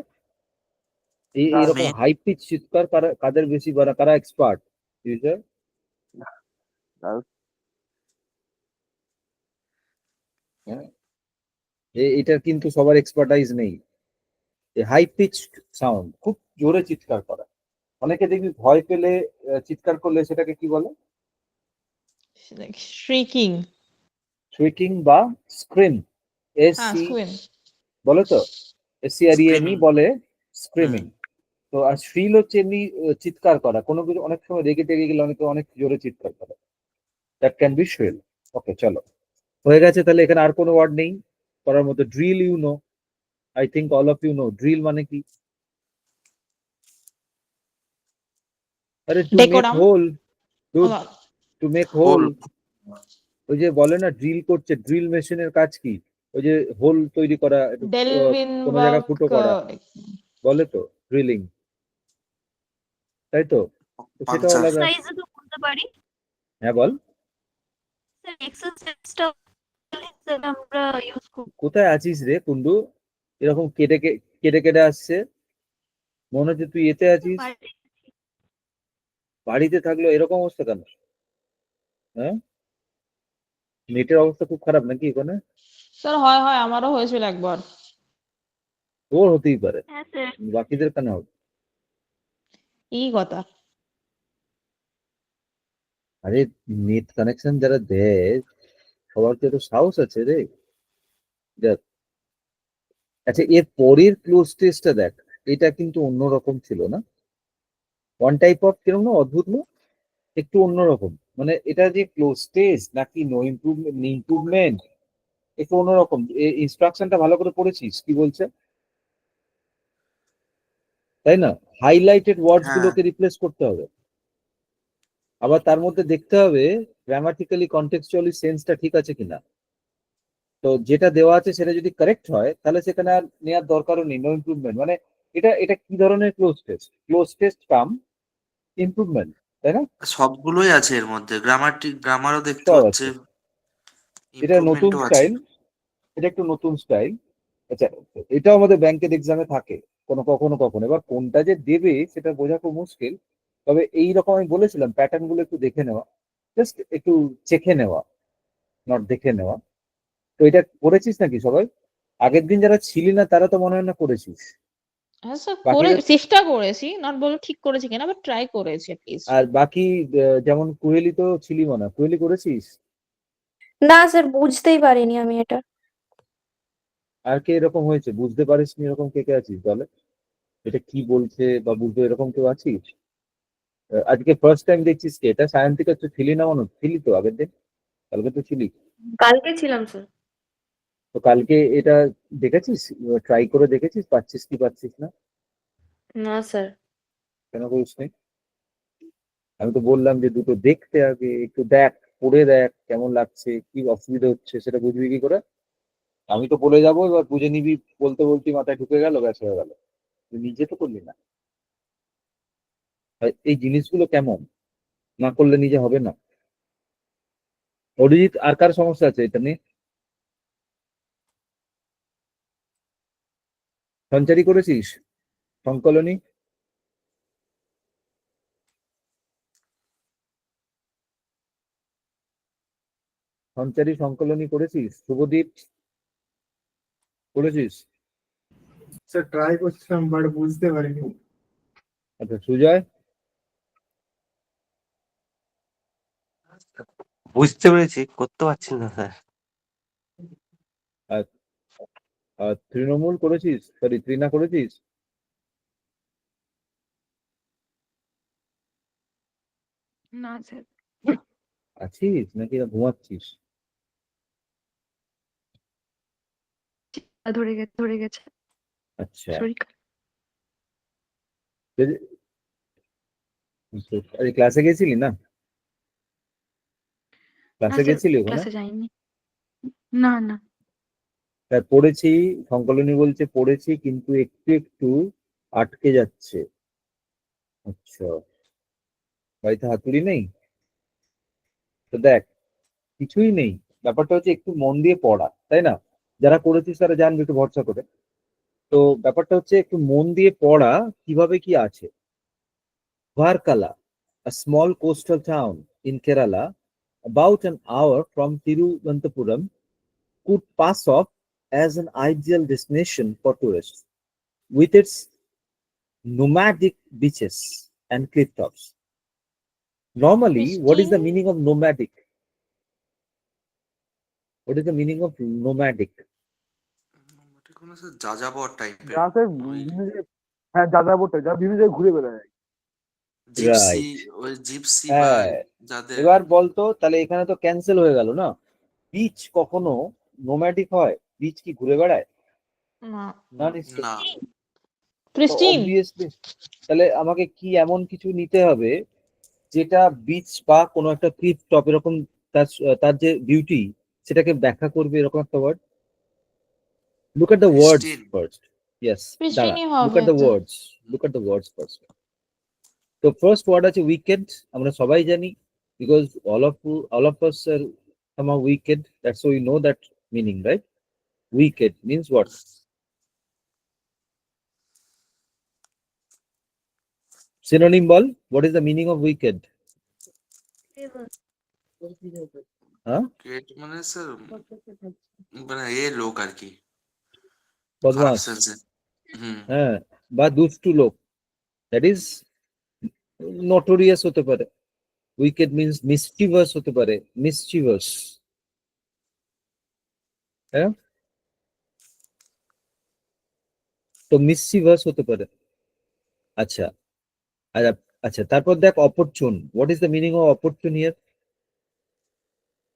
এইরকম মেয়ে। হাই পিচ চিৎকার কাদের বেশি, কারা এক্সপার্ট? হ্যাঁ, এটার কিন্তু সবার এক্সপার্টাইজ নেই। হাই পিচ সাউন্ড, খুব জোরে চিৎকার করা। অনেকে দেখবি ভয় পেলে চিৎকার করলে সেটাকে কি বলে? লাইক শ্রিকিং। সুইকিং বা স্ক্রিম। এস হ্যাঁ, সি স্কুইন। বলে তো, SCREME স্ক্রিমিং। বলে স্ক্রিমিং। তো আর শ্রিল হচ্ছে এমনি চিৎকার করা, কোনো কিছু অনেক সময় রেগে টেগে গেলে অনেকে অনেক জোরে চিৎকার করে, দ্যাট ক্যান বি শ্রিল। ওকে, চলো হয়ে গেছে। তাহলে এখানে আর কোনো ওয়ার্ড নেই করার মতো। Drill, you know, I think all of you know drill মানে কি। আরে to make decorum. Hole, to make hole. Hole. ওই যে বলে না ড্রিল করছে, ড্রিল মেশিনের কাজ কি? ওই যে হোল তৈরি করা, একটু ডেলভিন কোনো বা জায়গায় ফুটো করা, বলে তো ড্রিলিং, তাই তো? তো সেটাও পাংচার। আলাদা। সাইজে তো বলতে পারি। হ্যাঁ বল। স্যার এক্সারসাইজটা আমরা ইউজ করি। কোথায় আছিস রে কুন্ডু? এরকম কেটে কেটে কেটে আসছে, মনে হচ্ছে তুই এতে আছিস। বাড়িতে বাড়িতে থাকলেও এরকম অবস্থা কেন? হ্যাঁ, নেটের অবস্থা খুব খারাপ নাকি এখানে? স্যার হয় হয়, আমারও হয়েছিল একবার। তোর হতেই পারে, হ্যাঁ স্যার। বাকিদের কেন হবে? এই কথা। আরে নেট কানেকশন যারা দেয় সবার তো একটু সাহস আছে রে। দেখ, আচ্ছা এর পরের ক্লোজ টেস্টটা দেখ, এটা কিন্তু অন্যরকম ছিল না? ওয়ান টাইপ অফ কিরকম না, অদ্ভুত না? একটু অন্যরকম, মানে এটা যে ক্লোজ টেস্ট নাকি নো ইমপ্রুভমেন্ট, ইমপ্রুভমেন্ট, একটু অন্যরকম। ইনস্ট্রাকশনটা ভালো করে পড়েছিস কি বলছে, তাই না? হাইলাইটেড ওয়ার্ডস হ্যাঁ, গুলোকে রিপ্লেস করতে হবে, আবার তার মধ্যে দেখতে হবে গ্রামাটিক্যালি কন্টেক্সচুয়ালি সেন্সটা ঠিক আছে কিনা। তো যেটা দেওয়া আছে সেটা যদি কারেক্ট হয় তাহলে সেখানে আর নেওয়ার দরকারও নেই, নো ইমপ্রুভমেন্ট। মানে এটা এটা কি ধরনের ক্লোজ টেস্ট? ক্লোজ টেস্ট কাম ইমপ্রুভমেন্ট, তাই না? সবগুলোই আছে এর মধ্যে। গ্রামারও দেখতে সব হচ্ছে, আছে। এটা নতুন ইমপ্রুভমেন্টও আছে। স্টাইল, এটা একটু নতুন স্টাইল। আচ্ছা, এটাও আমাদের ব্যাংকের এক্সামে থাকে কখনো কখনো। এবার কোনটা যে দেবে সেটা বোঝা খুব মুশকিল। তবে এই রকম আমি বলেছিলাম প্যাটার্ন গুলো একটু দেখে নেওয়া, জাস্ট একটু চেখে নেওয়া, নট দেখে নেওয়া। তো এটা করেছিস নাকি সবাই? আগের দিন যারা ছিলি না তারা তো মনে হয় না করেছিস। হ্যাঁ স্যার, বাকিরা, চেষ্টা করেছি, নট বলবো ঠিক করেছি কিনা, বাট ট্রাই করেছি অ্যাটলিস্ট। আর বাকি যেমন কুহেলি তো ছিলি মনে হয়, কুহেলি করেছিস? না স্যার, বুঝতেই পারিনি আমি এটা। আর কে এরকম হয়েছে বুঝতে পারিসনি, এরকম কে কে আছিস বলে? এটা কি বলছে বা বুঝতে এরকম কেউ আছিস? আজকে ফার্স্ট টাইম দেখছিস কে এটা? সায়ন্তিকা তো ছিলি না মনে হচ্ছে। ছিলি তো আগের দিন, কালকে তো ছিলি। কালকে ছিলাম স্যার। তো কালকে এটা দেখেছিস, ট্রাই করে দেখেছিস পাচ্ছিস কি পাচ্ছিস না? না স্যার। কেন করিস নি? আমি তো বললাম যে দুটো দেখতে আগে, একটু দেখ, পড়ে দেখ কেমন লাগছে, কি অসুবিধা হচ্ছে সেটা বুঝবি কি করে? আমি তো বলে যাবো, এবার বুঝে নিবি, বলতে বলতে মাথায় ঢুকে গেল, ব্যাস হয়ে গেল। তুই নিজে তো করলি না। আর এই জিনিসগুলো কেমন, না করলে নিজে হবে না। অরিজিৎ, আর কার সমস্যা আছে এটা নিয়ে? সঞ্চারী করেছিস? সংকলনী? সঞ্চারী সংকলনী করেছিস? শুভদীপ করেছিস? স্যার ট্রাই করছিলাম বাট বুঝতে পারিনি। আচ্ছা, সুজয়? বুঝতে পেরেছি, করতে পারছি না স্যার। আর আর তৃণমূল করেছিস, সরি তৃণা করেছিস? না স্যার। আছিস নাকি না ঘুমাচ্ছিস? ধরে গেছে আচ্ছা, শরীর খারাপ। আরে ক্লাসে গেছিলি না? না ক্লাসে স্যার, গেছিলি ওখানে? ক্লাসে যাইনি। না না। তাই পড়েছি, সংকলনী বলছে পড়েছি কিন্তু একটু একটু আটকে যাচ্ছে। আচ্ছা, বাড়িতে হাতুড়ি নেই? তো দেখ, কিছুই নেই, ব্যাপারটা হচ্ছে একটু মন দিয়ে পড়া, তাই না? যারা করেছিস তারা জানবে, একটু ভরসা করে। তো ব্যাপারটা হচ্ছে একটু মন দিয়ে পড়া, কিভাবে কি আছে। Varkala, a small coastal town in Kerala, about an hour from Thiruvananthapuram, could pass off as an ideal destination for tourists with its nomadic beaches and cliff tops. Normally, what is the Pristine? meaning of nomadic? What is the meaning of nomadic? এটা কোনো sir যাযাবর টাইপের, যা sir ওই হ্যাঁ যাযাবরটা যা বিভিন্ন জায়গায় ঘুরে বেড়ায়। Gypsy, Right. ওই জিপসি বা হ্যাঁ, যাদের এবার বলতো তাহলে এখানে তো ক্যান্সেল হয়ে গেল না। বিচ কখনো নোম্যাডিক হয়? বিচ কি ঘুরে বেড়ায়? না। না নিশ্চয়। না, প্রিস্টিন? অবভিয়াসলি। তাহলে আমাকে কি এমন কিছু নিতে হবে যেটা বিচ বা কোনো একটা ক্লিফ টপ এরকম তার তার যে বিউটি সেটাকে ব্যাখ্যা করবে এরকম একটা word. Look at the words pristine. First. Yes, দাঁড়া, প্রিস্টিনই লুক হবে এট দ্য তো। Words, look at the words first. তো ফার্স্ট ওয়ার্ড আছে উইকেন্ড, আমরা সবাই জানি, because all of us are somehow wicked, that's why we know that meaning, right? Wicked means what? Synonym ball, what is the meaning of wicked? Huh? Create মানে sir মানে এ লোক আর কি, খারাপ বদমাস, সেন্সে। হুম, হ্যাঁ, বা দুষ্টু লোক, দ্যাট ইজ নোটোরিয়াস হতে পারে। উইকেড মিন্স মিসচিভাস হতে পারে, মিসচিভাস, হ্যাঁ, তো মিসচিভাস হতে পারে। আচ্ছা, আচ্ছা, আচ্ছা, তারপর দেখ অপরচুন, what is the meaning of অপরচুন here?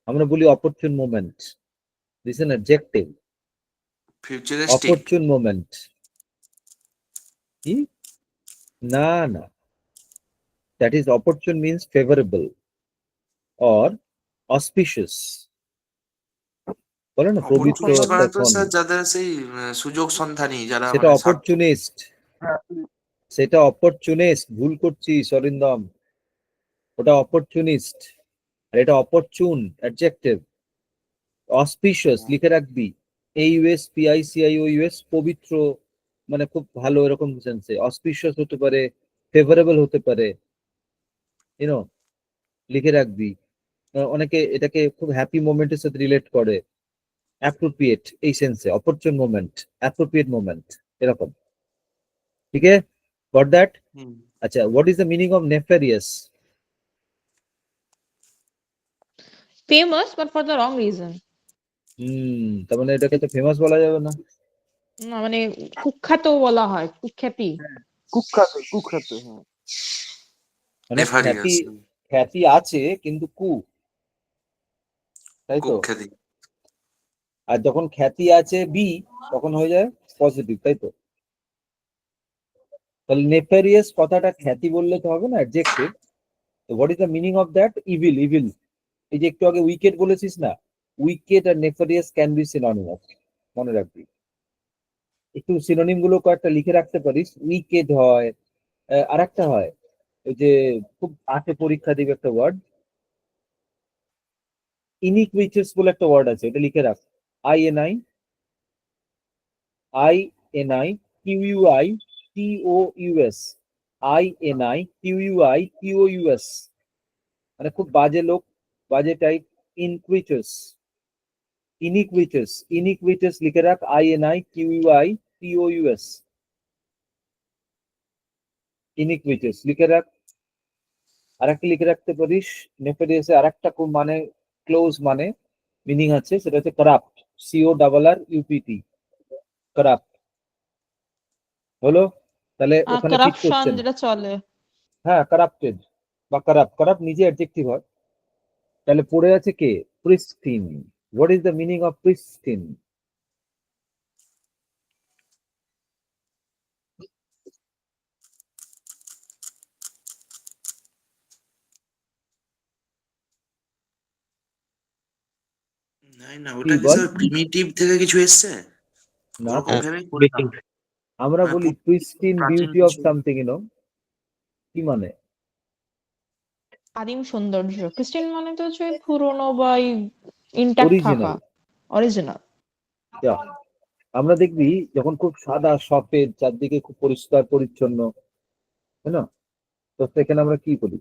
আমরা বলি অপরচুন moment, this N adjective. Futuristic. অপরচুন moment কি? না না, that is opportune means favorable or auspicious, বলে না পবিত্র অপরচুনিস্ট একটা মানে তো ক্ষণ, স্যার যাদের সেই সুযোগ সন্ধানী, যারা সেটা মানে অপরচুনিস্ট, সেটা অপরচুনিস্ট, ভুল করছিস অরিন্দম, ওটা অপরচুনিস্ট আর এটা অপরচুন অ্যাডজেক্টিভ। অসপিশিয়াস লিখে রাখবি, AUSPICIOUS, পবিত্র মানে খুব ভালো এরকম সেন্সে। অসপিশিয়াস হতে পারে, ফেভারেবল হতে পারে, ইউনো, লিখে রাখবি। অনেকে এটাকে খুব হ্যাপি মোমেন্টের সাথে রিলেট করে, অ্যাপ্রোপ্রিয়েট এই সেন্সে, অপরচুন মোমেন্ট, অ্যাপ্রোপ্রিয়েট মোমেন্ট এরকম, ঠিক আছে? Goat that? হুম, আচ্ছা, what is the meaning of nefarious? Famous but for the wrong reason. তার মানে এটাকে তো ফেমাস বলা যাবে না। না মানে কুখ্যাত বলা হয়, কুখ্যাতি। কুখ্যাত কুখ্যাত হ্যাঁ। মানে খ্যাতি, নেফারিয়াস, খ্যাতি আছে কিন্তু তাই তো? কুখ্যাতি। আর যখন খ্যাতি আছে বি তখন হয়ে যায় পজিটিভ, তাই তো? তাহলে নেফারিয়াস কথাটা খ্যাতি বললে তো হবে না, অ্যাডজেক্টিভ। তো what is the meaning of that? Evil, evil. এই যে একটু আগে উইকেট বলেছিস না, উইকেট আর নেফারিয়াস ক্যান বি সিনোনিমাস, মনে রাখবি। একটু সিনোনিম গুলো কয়েকটা লিখে রাখতে পারিস। উইকেট হয়, আর একটা হয় ওই যে খুব আগে পরীক্ষা দিবে একটা ওয়ার্ড, ইনিকুইটাস বলে একটা ওয়ার্ড আছে, এটা লিখে রাখ। INI QUITOUS, INI QUITOUS, মানে খুব বাজে লোক, বাজে টাইপ। ইনিকুইটাস লিখে রাখ, INI QUITOUS, ইনিকুইটাস লিখে রাখ। আর একটা লিখে রাখতে পারিস, নেফারিয়াসে আর একটা খুব মানে ক্লোজ মানে মিনিং আছে, সেটা হচ্ছে কারাপ্ট, CORRUPT, কারাপ্ট। হলো? তাহলে ওখানে ফিট কারাপশন করছেন। যেটা চলে। হ্যাঁ, কারাপ্টেড বা কারাপ্ট নিজে অ্যাডজেক্টিভ হয়। তাহলে পড়ে আছে কে? Pristine. What is the meaning of pristine? না, কি ওটা কি বল? স্যার প্রিমিটিভ থেকে কিছু এসছে? না ওরকম তো, ভেবেই করতাম। আমরা হ্যাঁ, বলি প্রিস্টিন প্রাচীন বিউটি অফ কিছু। সামথিং, কি মানে? আদিম সৌন্দর্য। প্রিস্টিন মানে তো হচ্ছে পুরনো বা ইনট্যাক্ট থাকা, অরিজিনাল। অরিজিনাল। আমরা দেখবি যখন খুব সাদা সফেদ, চারদিকে খুব পরিষ্কার পরিচ্ছন্ন, তাই না? তো সেখানে আমরা কি বলি?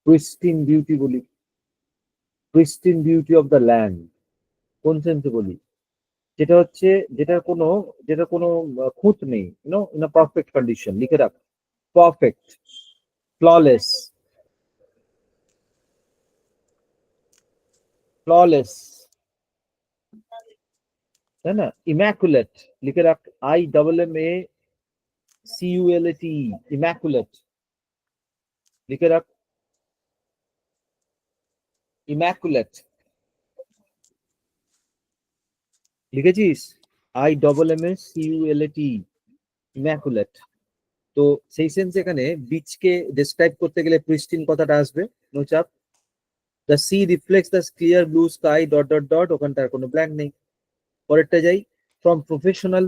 প্রিস্টিন বিউটি বলি, pristine beauty of the land. কোন সেন্সে বলি? যেটা হচ্ছে যেটার কোনো খুঁত নেই, ইন আ পারফেক্ট কন্ডিশন, লিখে রাখ। পারফেক্ট, ফ্ললেস, ফ্ললেস, তাই না? ইম্যাকুলেট, লিখে রাখ। IMMACULAT, ইম্যাকুলেট, লিখে রাখ। ইম্যাকুলেট লিখেছিস? IMMACULAT, immaculate. তো সেই সেন্স এখানে বিচকে ডেসক্রাইব করতে গেলে প্রিস্টিন কথাটা আসবে, নো চাপ। The sea reflects the clear blue sky dot dot dot, ওখানটার কোনো ব্ল্যাঙ্ক নেই। পরেরটা যাই, ফ্রম প্রফেশনাল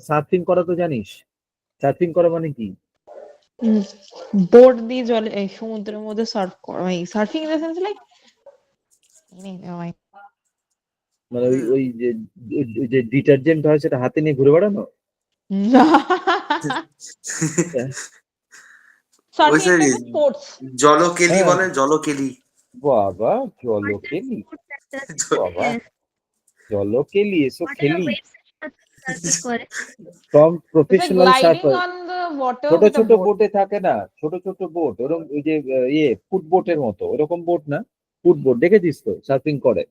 সার্ফিং করা তো জানিস? সার্ফিং করা মানে কি? বোট দিয়ে জলে এই সমুদ্রের মধ্যে সার্ফ করা, surfing in the sense like মানে ওই যে ডিটারজেন্ট হয় সেটা হাতে নিয়ে ঘুরে বেড়ানো? ওই সার্ফিং একটা স্পোর্টস। জলকেলি হ্যাঁ। বলে, জলকেলি। বাবা, জলকেলি, বাবা, জলকেলি, এসো খেলি। From professional gliding surfer, on the water ছোট উইথ আ ছোট বোট। বোটে থাকে না, ছোট ছোট বোট, ওরকম ওই যে ফুট বোটের মতো, ওরকম বোট না, ফুট বোট দেখেছিস তো সার্ফিং করে?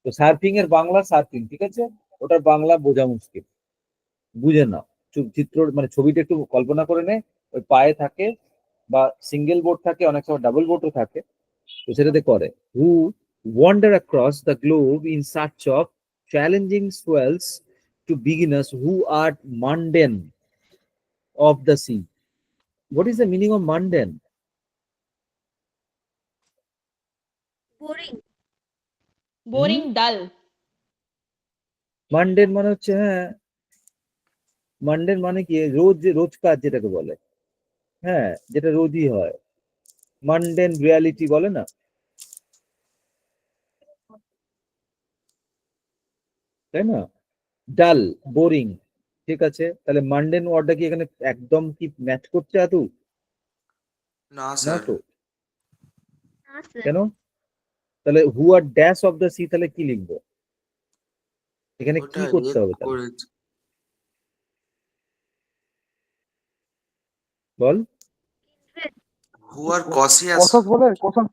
তো সার্ফিং এর বাংলা সার্ফিং, ঠিক আছে? ওটার বাংলা বোঝা মুশকিল, বুঝে না। চিত্র মানে ছবিটা একটু কল্পনা করে নে। ওই পায়ে থাকে বা সিঙ্গেল বোট থাকে, অনেক সময় ডাবল বোটও থাকে, তো সেটাতে করে। হু wander across the globe in search of challenging swells to beginners who are mundane of the sea. What is the meaning of mundane? Boring. Boring, ডাল। মানডেন মানে হচ্ছে, হ্যাঁ, মানডেন মানে কি রোজ কাজ যেটাকে বলে, হ্যাঁ, যেটা রোজই হয়, মানডেন রিয়ালিটি বলে না? তাই না? ডাল, বোরিং, ঠিক আছে। তাহলে মানডেন ওয়ার্ডটা কি এখানে একদম কি ম্যাচ করছে আদৌ? না না স্যার, তো, কেন? তাহলে হু are dash of the sea, তাহলে কি লিখবো এখানে? ওটা কি করতে হবে তাহলে করেছে। বল? হু আর কসিয়াস। কসাস বলে, কসাস,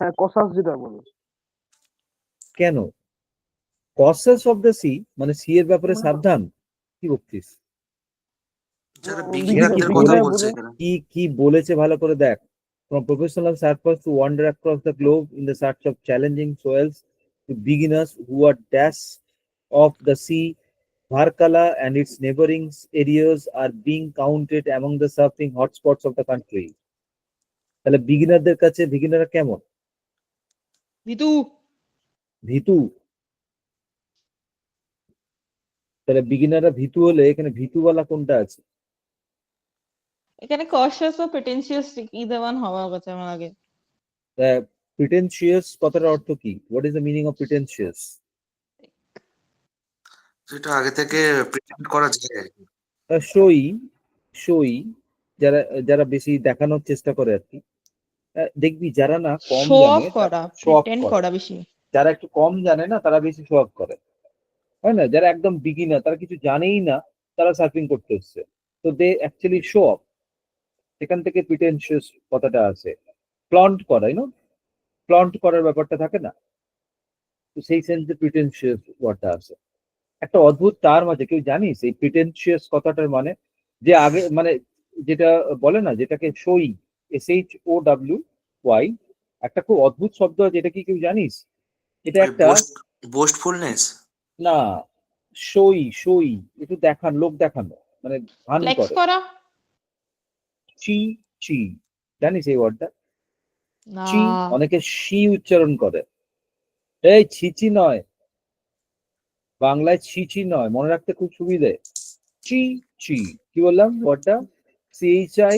হ্যাঁ কসাস যেটা বলে। কেন কসাস অফ দ্য সি মানে সি এর ব্যাপারে সাবধান? কি বলছিস? যারা এখানে কি বিগিনারদের কথা বলে, বলছে এখানে। কি বলেছে ভালো করে দেখ। From professional surfers to wander across the globe in the search of challenging soils to beginners who are dash of the sea, Varkala and its neighboring areas are being counted among the surfing hotspots of the country. তাহলে বিগিনারদের কাছে বিগিনাররা কেমন? ভিতু। ভীতু। তাহলে বিগিনাররা ভীতু হলে এখানে ভীতুওয়ালা কোনটা আছে? এখানে কশাস ও প্রিটেনশিয়াস either one হওয়া কথা আমার আগে। প্রিটেনশিয়াস কথার অর্থ কি? What is the meaning of pretentious? যেটা আগে থেকে প্রিটেন্ড করা যায় আর কি। সই, সই, যারা যারা বেশি দেখানোর চেষ্টা করে আর কি। দেখবি যারা না কম শো জানে অফ করা, শো অফ প্রিটেন্ড করে, করা বেশি। যারা একটু কম জানে না তারা বেশি শো অফ করে, হয় না? যারা একদম বিগিনার, তারা কিছু জানেই না, তারা সার্ফিং করতে এসছে, তো দে অ্যাকচুয়ালি শো অফ। সেখান থেকে প্রিটেনশিয়াস কথাটা আছে। ফ্লন্ট করা, ফ্লন্ট করার ব্যাপারটা থাকে না, তো সেই সেন্সে প্রিটেনশিয়াস ওয়ার্ডটা আছে। একটা অদ্ভুত টার্ম আছে, কেউ জানিস এই প্রিটেনশিয়াস কথাটার মানে? যে আগে মানে যেটা বলে না, যেটাকে সই, SHOWY, একটা খুব অদ্ভুত শব্দ আছে, এটা কি কেউ জানিস? এটা ওই একটা, বোস্টফুলনেস। না, সই, সই, একটু দেখান, লোক দেখানো, মানে ভান ফ্লেক্স করে। করা? চি, চি, জানিস এই ওয়ার্ডটা? না। চি, অনেকে সি উচ্চারণ করে। এই ছিচি নয়, বাংলায় ছিচি নয়, মনে রাখতে খুব সুবিধে। চি, চি, কি বললাম ওয়ার্ডটা? CHI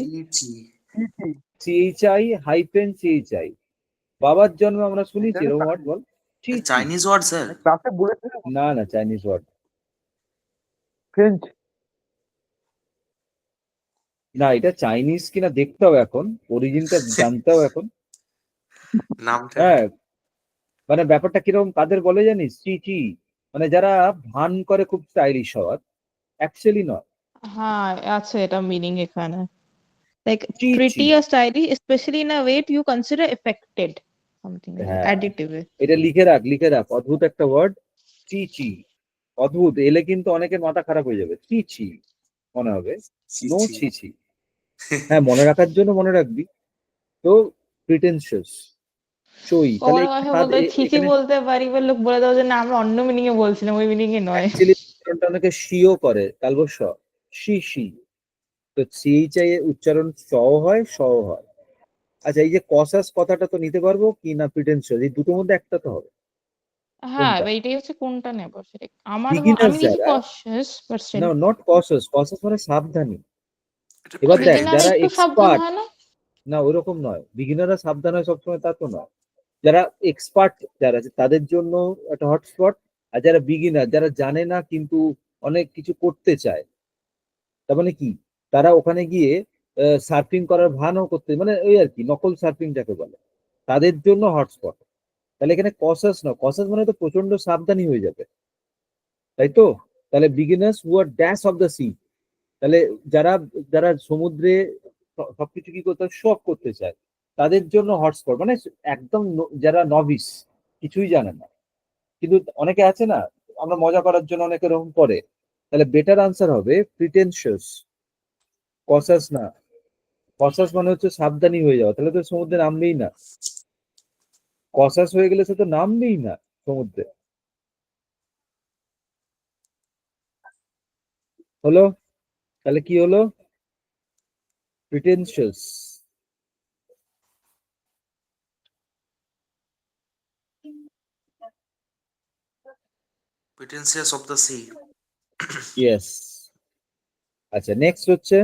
বাবার জন্মে আমরা শুনেছি এরকম ওয়ার্ড, বল? চি, চি। Chinese word sir. ক্লাসে বলেছিল না না, চাইনিজ ওয়ার্ড ফ্রেঞ্চ। না, এটা চাইনিজ কিনা দেখতে হবে এখন, অরিজিনটা জানতে হবে এখন। নামটা হ্যাঁ, মানে ব্যাপারটা কিরকম কাদের বলে জানিস? চি চি, মানে যারা ভান করে খুব স্টাইলিশ হওয়ার, অ্যাকচুয়ালি নয়। হ্যাঁ আছে এটা মিনিং এখানে, like C C. pretty or stylish especially in a way you consider affected something like that, হ্যাঁ, adjective এটা লিখে রাখ, অদ্ভুত একটা ওয়ার্ড, চি চি। অদ্ভুত, এলে কিন্তু অনেকের মাথা খারাপ হয়ে যাবে, চি চি মনে হবে, ছি, নো ছি। ছি ছি। হ্যাঁ, মনে রাখার জন্য মনে রাখবি। তো প্রিটেনশিয়াস, চই, তাহলে সবার এখানে ভাষা বলতে ছিছি এখানে বলতে পারি, এবার লোক বলে দাও যে না আমরা অন্য মিনিং এ বলছিলাম, ওই মিনিং এ নয়। অ্যাকচুয়ালি উচ্চারণটা অনেকে শিও করে, তালব স, শি শি। তো সিএইচআই এর উচ্চারণ স হয়, স হয়। আচ্ছা, এই যে কসাস কথাটা তো নিতে পারবো কি না প্রিটেনশিয়াস, এই দুটোর মধ্যে একটা তো হবে। হ্যাঁ কোনটা? এবার এটাই হচ্ছে কোনটা নেব সেটা আমি বিগিনার্স দিচ্ছি যারা, কশাস বাট স্টিল। না নট কসাস, কসাস মানে সাবধানী। এটা এবার দেখ, বিগিনার যারা একটু সাবধান এক্সপার্ট, হয় না? না ওইরকম নয়, বিগিনাররা সাবধান হয় সবসময় তা তো নয়। যারা এক্সপার্ট যারা আছে তাদের জন্য একটা হটস্পট। আর যারা বিগিনার, যারা জানে না কিন্তু অনেক কিছু করতে চায়, তার মানে কি, তারা ওখানে গিয়ে সার্ফিং করার ভানও করতে, মানে ওই আর কি নকল সার্ফিং যাকে বলে, তাদের জন্য হটস্পট। তাহলে এখানে কসাস না, কসাস মানে তো প্রচন্ড সাবধানী হয়ে যাবে, তাই তো? তাহলে beginners who are dash of the sea, তাহলে যারা যারা সমুদ্রে সবকিছু কি করতে শখ করতে চায়, তাদের জন্য হটস্পট মানে একদম যারা নভিস, কিছুই জানে না। কিন্তু অনেকে আছে না, আমরা মজা করার জন্য অনেকে এরকম করে। তাহলে বেটার আনসার হবে প্রিটেনশিয়াস, কসাস না। কসাস মানে হচ্ছে সাবধানী হয়ে যাওয়া, তাহলে তো সমুদ্রে নামবেই না। কসাস হয়ে গেলে সে তো নামবেই না সমুদ্রে। হলো? তাহলে কি হলো? প্রিটেনশিয়াস। প্রিটেন্সিয়াস অফ দ্য সি। ইয়েস। আচ্ছা, নেক্সট হচ্ছে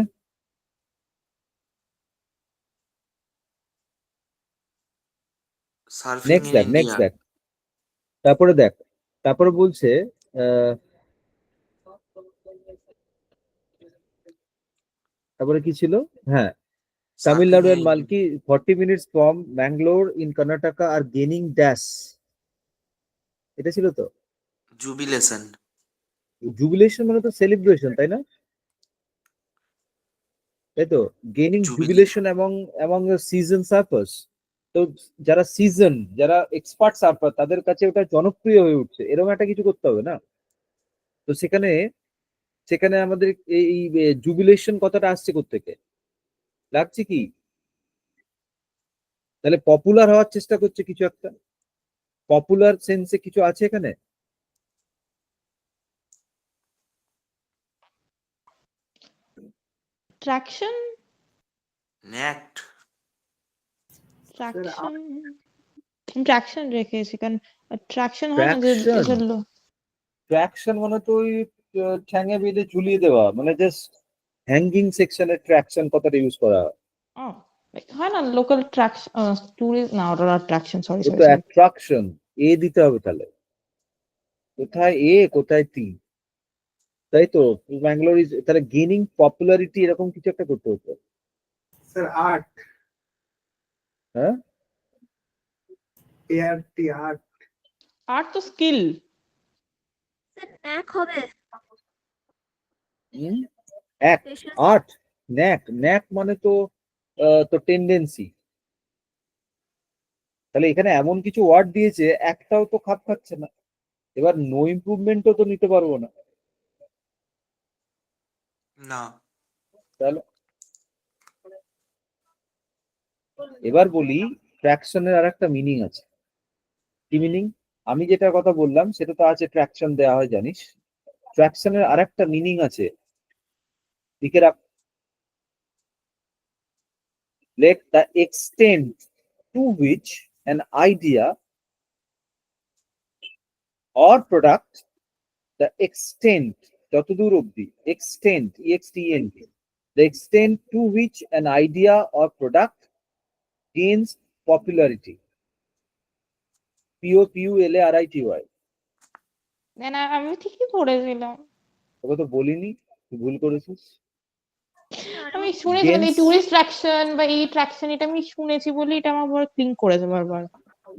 সার্ফিং নেক্সট ইন দেখ, ইন্ডিয়া। নেক্সট দেখ, তারপরে দেখ, তারপরে বলছে তারপরে কি ছিল? হ্যাঁ, surfing Tamil Nadu in and Malki 40 minutes from Bangalore in Karnataka are gaining dash, এটা ছিল তো। জুবিলেশন। জুবিলেশন মানে তো সেলিব্রেশন, তাই না? তাই তো, গেইনিং জুবিলি। জুবিলেশন এবং সিজন সার্ফার্স। তো যারা সিজন, যারা এক্সপার্ট সার্ফার, তাদের কাছে ওটা জনপ্রিয় হয়ে উঠছে, এরকম একটা কিছু করতে হবে না? তো সেখানে সেখানে আমাদের এই জুবিলেশন কথাটা আসছে কোত্থেকে, লাগছে কি? তাহলে পপুলার হওয়ার চেষ্টা করছে কিছু একটা, পপুলার সেন্সে কিছু আছে এখানে। ট্রাকশন, ন্যাক্ট। ট্রাকশন, ট্রাকশন রেখেছি কারণ ট্রাকশন হয় না যে ট্র্যাকশন, এসব ট্র্যাকশন মানে তো ওই ঠ্যাঙে বেঁধে ঝুলিয়ে দেওয়া, মানে জাস্ট হ্যাঙ্গিং সেকশনে ট্র্যাকশন কথাটা ইউজ করা হয়। হয় না লোকাল ট্রাকশন, ট্যুরিস্ট না ওটা ট্রাকশন, সরি ও সরি তো সরি। অ্যাট্রাকশন, এ দিতে হবে তাহলে, কোথায় এ কোথায় টি, তাই তো? ব্যাঙ্গালোর ইজ, তাহলে গেইনিং পপুলারিটি এরকম কিছু একটা করতে হতো। স্যার আর্ট, হ্যাঁ, এআরটি আর্ট। আর্ট তো স্কিল। এক হবে। এক, আর্ট, ন্যাক, ন্যাক মানে তো তো টেন্ডেন্সি। তাহলে এখানে এমন কিছু ওয়ার্ড দিয়েছে, একটাও তো খাপ খাচ্ছে না। এবার নো ইমপ্রুভমেন্টও তো নিতে পারবো না, না। তাহলে এবার বলি ট্র্যাকশনের আর একটা মিনিং আছে। কি মিনিং? আমি যেটার কথা বললাম সেটা তো আছে, ট্র্যাকশন দেওয়া হয় জানিস। ট্র্যাকশনের আর একটা মিনিং আছে, লিখে রাখ। Let the extent to which an idea or product, the extent, যতদূর অবধি, extent, EXTENT, the extent to which an idea or product gains popularity, POPULARITY। দেন আমি ঠিকই পড়েছিলাম, তোকে তো বলিনি, তুই ভুল করেছিস। আমি শুনেছি মানে Gains, টুরিস্ট ট্রাকশন বা এই ট্রাকশন, এটা আমি শুনেছি বলে এটা আমার বড় ক্লিক করেছে বারবার।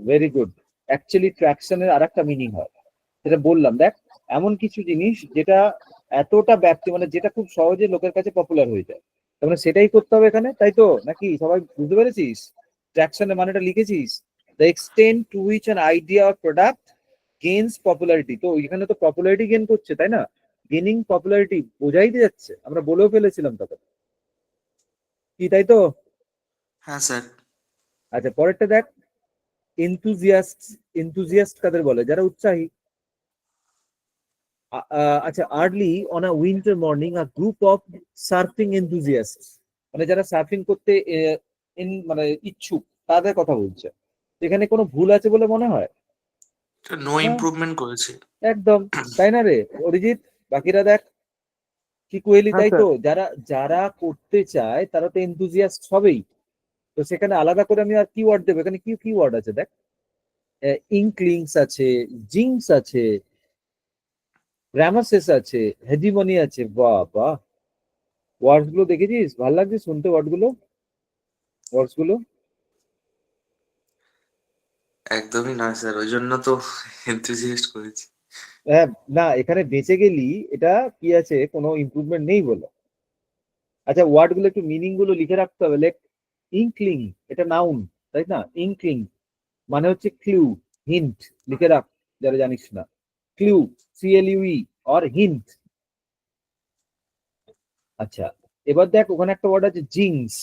Very good. অ্যাকচুয়ালি ট্র্যাকশনের আর একটা মিনিং হয়, সেটা বললাম দেখ, এমন কিছু জিনিস যেটা এতটা ব্যাপ্তি, মানে যেটা খুব সহজে লোকের কাছে পপুলার হয়ে যায়, তার মানে সেটাই করতে হবে এখানে, তাই তো নাকি? সবাই বুঝতে পেরেছিস? ট্র্যাকশনের মানেটা লিখেছিস, the extent to which an idea or product gains popularity. তো এখানে তো পপুলারিটি গেইন করছে, তাই না? গেনিং পপুলারিটি বোঝাই দিয়ে যাচ্ছে, আমরা বলেও ফেলেছিলাম তখন, কি তাই তো? হ্যাঁ স্যার। আচ্ছা পরেরটা দেখ, এনথুজিয়াস্ট। এনথুজিয়াস্ট কাদের বলে? যারা উৎসাহী। আচ্ছা, early on a winter morning a group of surfing enthusiast, মানে যারা সার্ফিং করতে মানে ইচ্ছুক, তাদের কথা বলছে। এখানে কোনো ভুল আছে বলে মনে হয়? নো না, ইমপ্রুভমেন্ট করেছে। একদম তাই না রে অরিজিৎ? বাকিরা দেখ কি কোয়েলি, হ্যাঁ তাই স্যার। তো? যারা যারা করতে চায় তারা তো এনথুজিয়াস্ট হবেই। তো সেখানে আলাদা করে আমি আর কি ওয়ার্ড দেবো? এখানে কি কি ওয়ার্ড আছে দেখ, ইনক্লিংস আছে, জিংস আছে, গ্রামাসেস আছে, হেজিমনি আছে। বাহ বাহ, ওয়ার্ডস গুলো দেখেছিস? ভালো লাগছে শুনতে ওয়ার্ডস গুলো? একদমই নয় স্যার, ওই জন্য তো এনথুজিয়াস্ট করেছি। হ্যাঁ, না এখানে বেঁচে গেলি, এটা কি আছে, কোনো ইমপ্রুভমেন্ট নেই বলে। আচ্ছা ওয়ার্ড গুলো একটু মিনিং গুলো লিখে রাখতে হবে। লেখ, ইনক্লিং, এটা নাউন, তাই না? ইনক্লিং মানে হচ্ছে ক্লু, হিন্ট। লিখে রাখ যারা জানিস না। Clue, CLUE, or hint. আচ্ছা এবার দেখ, ওখানে একটা ওয়ার্ড আছে জিংস,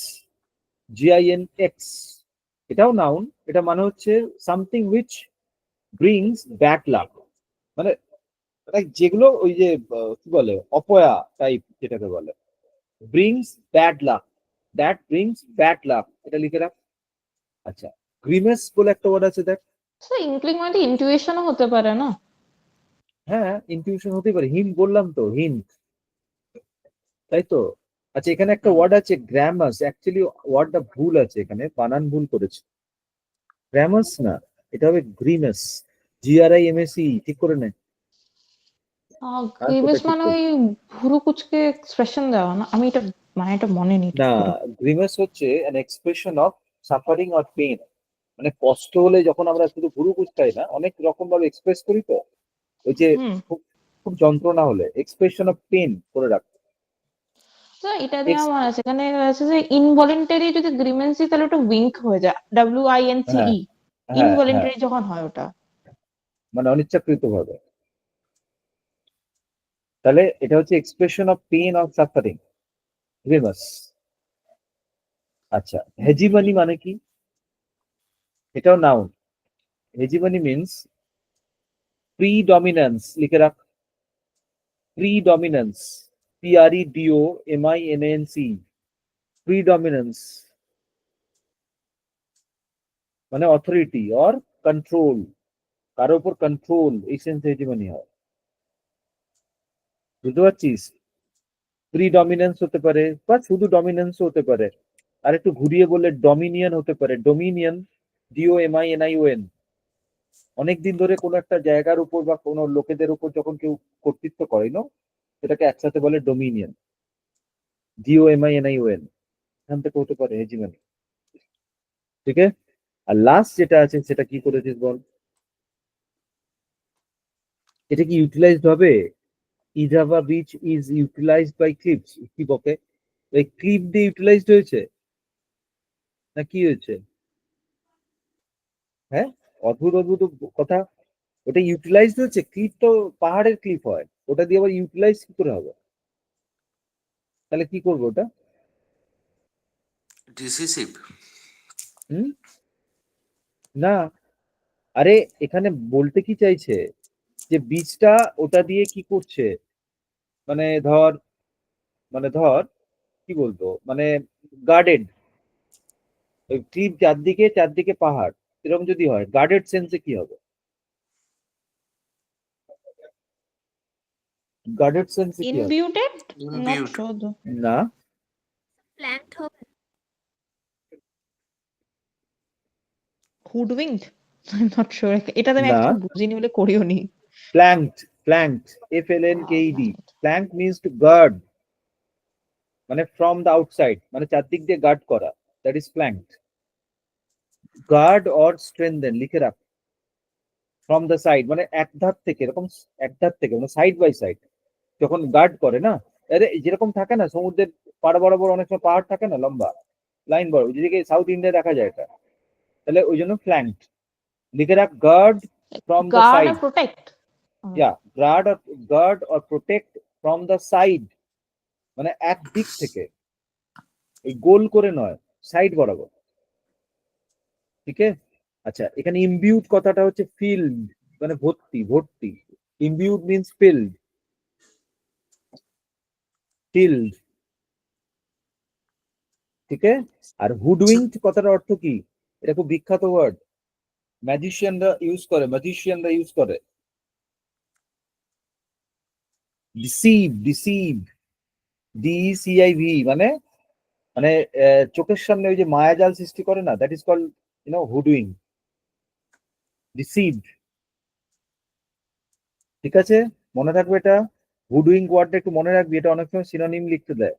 GINX, এটাও নাউন। এটা মানে হচ্ছে something which brings bad luck, মানে যেগুলো ওই যে কি বলে, অপয়া টাইপ যেটাকে বলে, brings bad luck, that brings bad luck, এটা লিখে রাখ। আচ্ছা, গ্রিমেস বলে একটা ওয়ার্ড আছে দেখ। স্যার ইনক্লিং মানে ইনটুইশনও হতে পারে না? হ্যাঁ, ইনটিউশন হতে পারে, হিন্ট বললাম তো, হিন্ট, তাই তো? আচ্ছা এখানে একটা ওয়ার্ড আছে গ্রামাস, অ্যাকচুয়ালি ওয়ার্ডটা ভুল আছে, এখানে বানান ভুল করেছে। গ্রামাস না, এটা হবে গ্রিমাস, GRIMAC, ঠিক করে নে। আর গ্রিমেস কোথায় ঠিক মানে করে? ওই ভুরু কুচকে এক্সপ্রেশন দেওয়া না? আমি এটা মানে এটা মনে নেই ঠিক না, করে। গ্রিমাস হচ্ছে an expression of suffering or pain, মানে কষ্ট হলে যখন আমরা শুধু ভুরু কুচকাই না, অনেক রকম ভাবে এক্সপ্রেস করি তো, ওই যে হুম। খুব খুব যন্ত্রণা হলে এক্সপ্রেশন অফ পেন করে রাখ। স্যার এটা দিয়ে আমার আছে, এখানে আছে যে ইনভলেন্টারি যদি গ্রিমেন্সি, তাহলে ওটা উইঙ্ক হয়ে যায়, হ্যাঁ WINCE। হ্যাঁ হ্যাঁ, ইনভলেন্টারি যখন হয় ওটা। মানে অনিচ্ছাকৃত ভাবে, তাহলে এটা হচ্ছে expression of pain or suffering, grimace. আচ্ছা, হেজিমনি মানে কি? এটাও নাউন। হেজিমনি মিন্স প্রিডমিনেন্স, লিখে রাখ, প্রিডমিনেন্স, PREDOMINANC, প্রিডমিনেন্স মানে অথরিটি অর কন্ট্রোল, কারো উপর কন্ট্রোল, এই সেন্স হেজিমনি হয়। বুঝতে পারছিস? প্রিডমিনেন্স হতে পারে, বা শুধু ডমিনেন্স হতে পারে, আর একটু ঘুরিয়ে বললে ডমিনিয়ন হতে পারে, ডোমিনিয়ন, DOMINION। অনেকদিন ধরে কোনো একটা জায়গার উপর বা কোনো লোকেদের উপর যখন কেউ কর্তৃত্ব করে না, সেটাকে একসাথে বলে ডোমিনিয়ন, DOMINION। এখান থেকে হতে পারে হেজিমনি, ঠিক আছে? আর লাস্ট যেটা আছে সেটা কি করেছিস বল? এটা কি ইউটিলাইজড হবে? ইজাভা which is utilised by clips, কি বকে? এই ক্লিপ দিয়ে ইউটিলাইজড হয়েছে না কি হয়েছে? হ্যাঁ, অদ্ভুত অদ্ভুত কথা। ওটা ইউটিলাইজড হচ্ছে, ক্লিপ তো পাহাড়ের ক্লিপ হয়, ওটা দিয়ে আবার ইউটিলাইজ কি করে হবে? তাহলে কি করবো ওটা? ডিসিসিভ। হুম, না, আরে এখানে বলতে কি চাইছে, যে বীজটা ওটা দিয়ে কি করছে, মানে ধর, ধর কি বলতো, মানে গার্ডেড, ওই ক্লিপ চারদিকে চারদিকে পাহাড়, এরকম যদি হয়, গার্ডেড সেন্সে কি হবে? গার্ডেড সেন্সে কি হবে? ইনবিউটেড, নট ইমবিউড। শোড। না, প্ল্যান্ট হবে। Hoodwinked, I am not sure. এটা তো আমি না, অ্যাকচুয়ালি বুঝিনি বলে করিও নি। Flanked, flanked, FLNKED, flank means to guard, মানে ফ্রম দ্য আউটসাইড, মানে চারদিক দিয়ে গার্ড করা, that is flanked. Guard or strengthen, লিখে রাখ। ফ্রম দ্য সাইড মানে এক ধার থেকে, এরকম এক ধার থেকে মানে সাইড বাই সাইড যখন গার্ড করে না, আরে যেরকম থাকে না সমুদ্রের পাড় বরাবর অনেক সময় পাহাড় থাকে না লম্বা লাইন বড়, যেদিকে সাউথ ইন্ডিয়া দেখা যায় এটা, তাহলে ওই জন্য ফ্ল্যাঙ্ক লিখে রাখ, guard from the guard side. আর protect. Yeah guard or protect from the side মানে এক দিক থেকে, এই গোল করে নয়, সাইড বরাবর। ঠিক আছে? আচ্ছা, এখানে ইমবিউড কথাটা হচ্ছে ফিল্ড মানে ভর্তি ভর্তি, ইমবিউড মিন্স ফিল্ড, ফিল্ড। ঠিক আছে? আর হুডউইংড কথাটার অর্থ কি? এটা খুব বিখ্যাত ওয়ার্ড, ম্যাজিশিয়ানরা ইউজ করে ডিসিভ, ডিসিআইভি মানে মানে চোখের সামনে ওই যে মায়াজাল সৃষ্টি করে না, দ্যাট ইজ কল্ড হুডউইং, ডিসিভ। ঠিক আছে, মনে থাকবে এটা, হুডউইং ওয়ার্ডটা একটু মনে রাখবি, এটা অনেক সময় সিনোনিম লিখতে দেয়।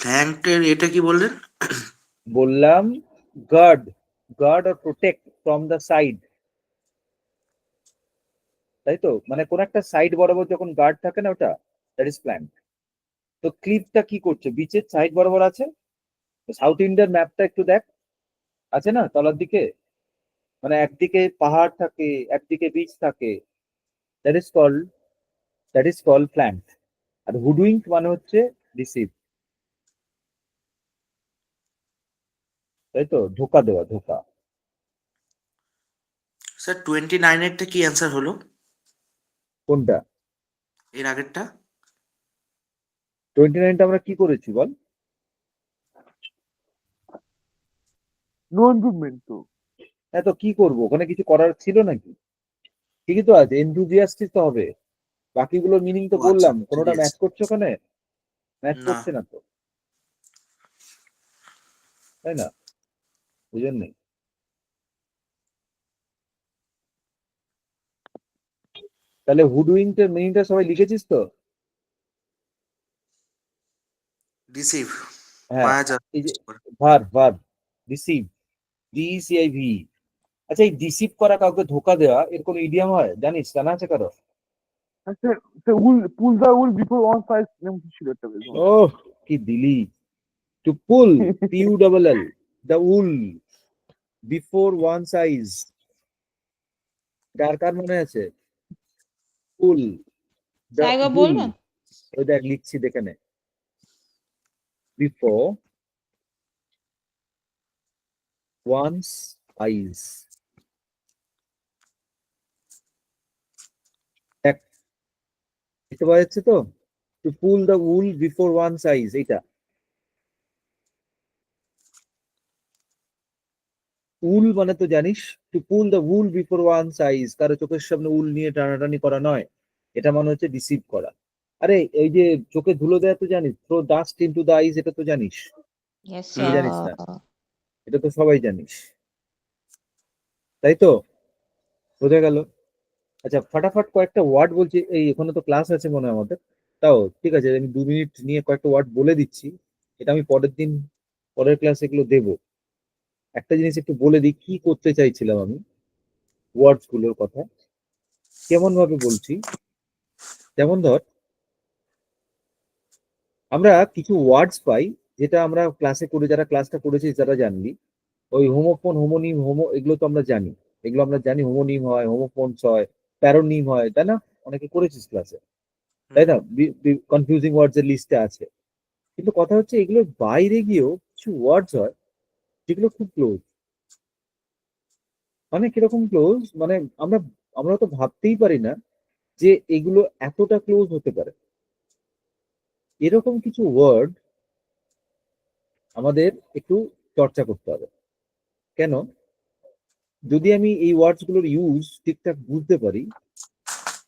ফ্ল্যাঙ্কটের এটা কি বললেন? বললাম guard or protect from the side, তাই তো, মানে কোন একটা সাইড বরাবর যখন গার্ড থাকে না, ওটা দ্যাট ইজ ফ্ল্যাঙ্ক। তো ক্লিপটা কি করছে, বিচের সাইড বরাবর আছে, সাউথ ইন্ডিয়ার ম্যাপটা একটু দেখ, আছে না তলার দিকে, মানে একদিকে পাহাড় থাকে একদিকে বিচ থাকে, দ্যাট ইজ কল্ড ফ্ল্যাঙ্ক। আর হুডউইং মানে হচ্ছে ডিসিভ, তাই তো, ধোকা দেওয়া, ধোকা। স্যার 29-এরটা কি অ্যান্সার হলো? কোনটা? এর আগেরটা 29টা আমরা কি করেছি বল? নো ইমপ্রুভমেন্ট তো। হ্যাঁ, তো কি করবো, ওখানে কিছু করার ছিল নাকি? ঠিকই তো আছে, এনথুজিয়াস্টিক তো হবে, বাকিগুলোর মিনিং তো ও আচ্ছা, বললাম, ঠিক কোনোটা ম্যাচ আছে। করছে ওখানে? ম্যাচ না। করছে না তো, তাই না, ওই জন্যই। তাহলে হুডউইংটার মিনিংটা সবাই লিখেছিস তো? ডিসিভ, হ্যাঁ, মায়াজাল। এই যে ভার্ব ডিসিভ, ডিসিআইভি। আচ্ছা, এই ডিসিভ করা, কাউকে ধোকা দেওয়া, এর কোনো ইডিয়াম হয় জানিস, জানা আছে কারো? Sir sir wool pull the wool before one size এমন কিছু ছিল একটা বেশ। ও কি দিলি, to pull, PULL, the wool before one size, কার কার মনে আছে? পুল দ্য একবার উল, বলবেন? ওই দেখ লিখছি দেখে নে, বিফোর ওয়ান্স আইজ। দেখ, দেখতে পাওয়া যাচ্ছে তো, to pull the wool before one's eyes, এইটা উল মানে তো জানিস, to pull the wool before one's eyes, কারো চোখের সামনে উল নিয়ে টানাটানি করা নয়, এটা মানে হচ্ছে ডিসিভ করা। আরে এই যে চোখে ধুলো দেয়া তো জানিস, throw dust into the eyes, এটা তো জানিস, ইয়েস এটা স্যার। জানিস না? এটা তো সবাই জানিস, তাই তো, বোঝা গেল। আচ্ছা, ফাটাফাট কয়েকটা ওয়ার্ড বলছি, এই এখানে তো ক্লাস আছে মনে হয় আমাদের, তাও ঠিক আছে, আমি 2 মিনিট নিয়ে কয়েকটা ওয়ার্ড বলে দিচ্ছি, এটা আমি পরের দিন পরের ক্লাসে এগুলো দেবো। একটা জিনিস একটু বলে দিই কি করতে চাইছিলাম আমি, ওয়ার্ডস গুলোর কথা কেমন ভাবে বলছি। যেমন ধর, আমরা কিছু ওয়ার্ডস পাই, যেটা আমরা ক্লাসে করে, যারা ক্লাসটা করেছিস যারা জানবি, ওই হোমোফোন, হোমোনিম, এগুলো তো আমরা জানি, এগুলো আমরা জানি, হোমোনিম হয়, হোমোফোনস হয়, প্যারোনিম হয়, তাই না? অনেকে করেছিস ক্লাসে, তাই না? কনফিউজিং ওয়ার্ডস এর লিস্টে আছে। কিন্তু কথা হচ্ছে, এগুলোর বাইরে গিয়েও কিছু ওয়ার্ডস হয় যেগুলো খুব ক্লোজ, মানে কিরকম ক্লোজ, মানে আমরা আমরা তো ভাবতেই পারি না যে এগুলো এতটা ক্লোজ হতে পারে। এরকম কিছু ওয়ার্ড আমাদের একটু চর্চা করতে হবে। কেন? যদি আমি এই ওয়ার্ডস গুলোর ইউজ ঠিকঠাক বুঝতে পারি,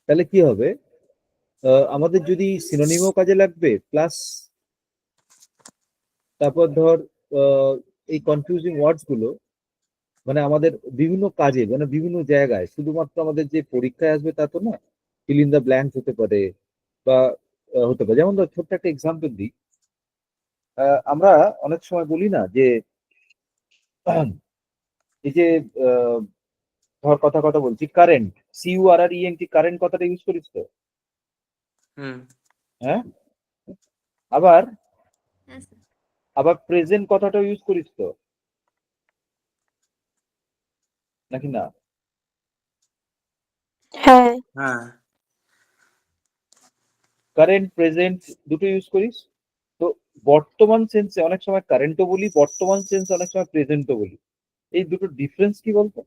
তাহলে কি হবে, আমাদের যদি সিনোনিমও কাজে লাগবে, প্লাস তারপর ধর এই কনফিউজিং ওয়ার্ডস গুলো মানে আমাদের বিভিন্ন কাজে, মানে বিভিন্ন জায়গায়, শুধুমাত্র আমাদের যে পরীক্ষায় আসবে তা তো না, ফিল ইন দ্য ব্ল্যাঙ্কস হতে পারে, বা হতে পারে, যেমন ধর ছোট্ট একটা এক্সাম্পল দিই, আমরা অনেক সময় বলি না যে এই যে ধর কথা কথা বলছি, কারেন্ট, CURRENT, কারেন্ট কথাটা ইউজ করিস তো? হুম। হ্যাঁ, আবার হ্যাঁ স্যার। আবার প্রেজেন্ট কথাটা ইউজ করিস তো নাকি না? হ্যাঁ। হ্যাঁ। কারেন্ট প্রেজেন্ট দুটো ইউজ করিস তো। বর্তমান সেন্সে অনেক সময় কারেন্টও বলি, বর্তমান সেন্সে অনেক সময় প্রেজেন্টও বলি। এই দুটো ডিফারেন্স কি বলতো?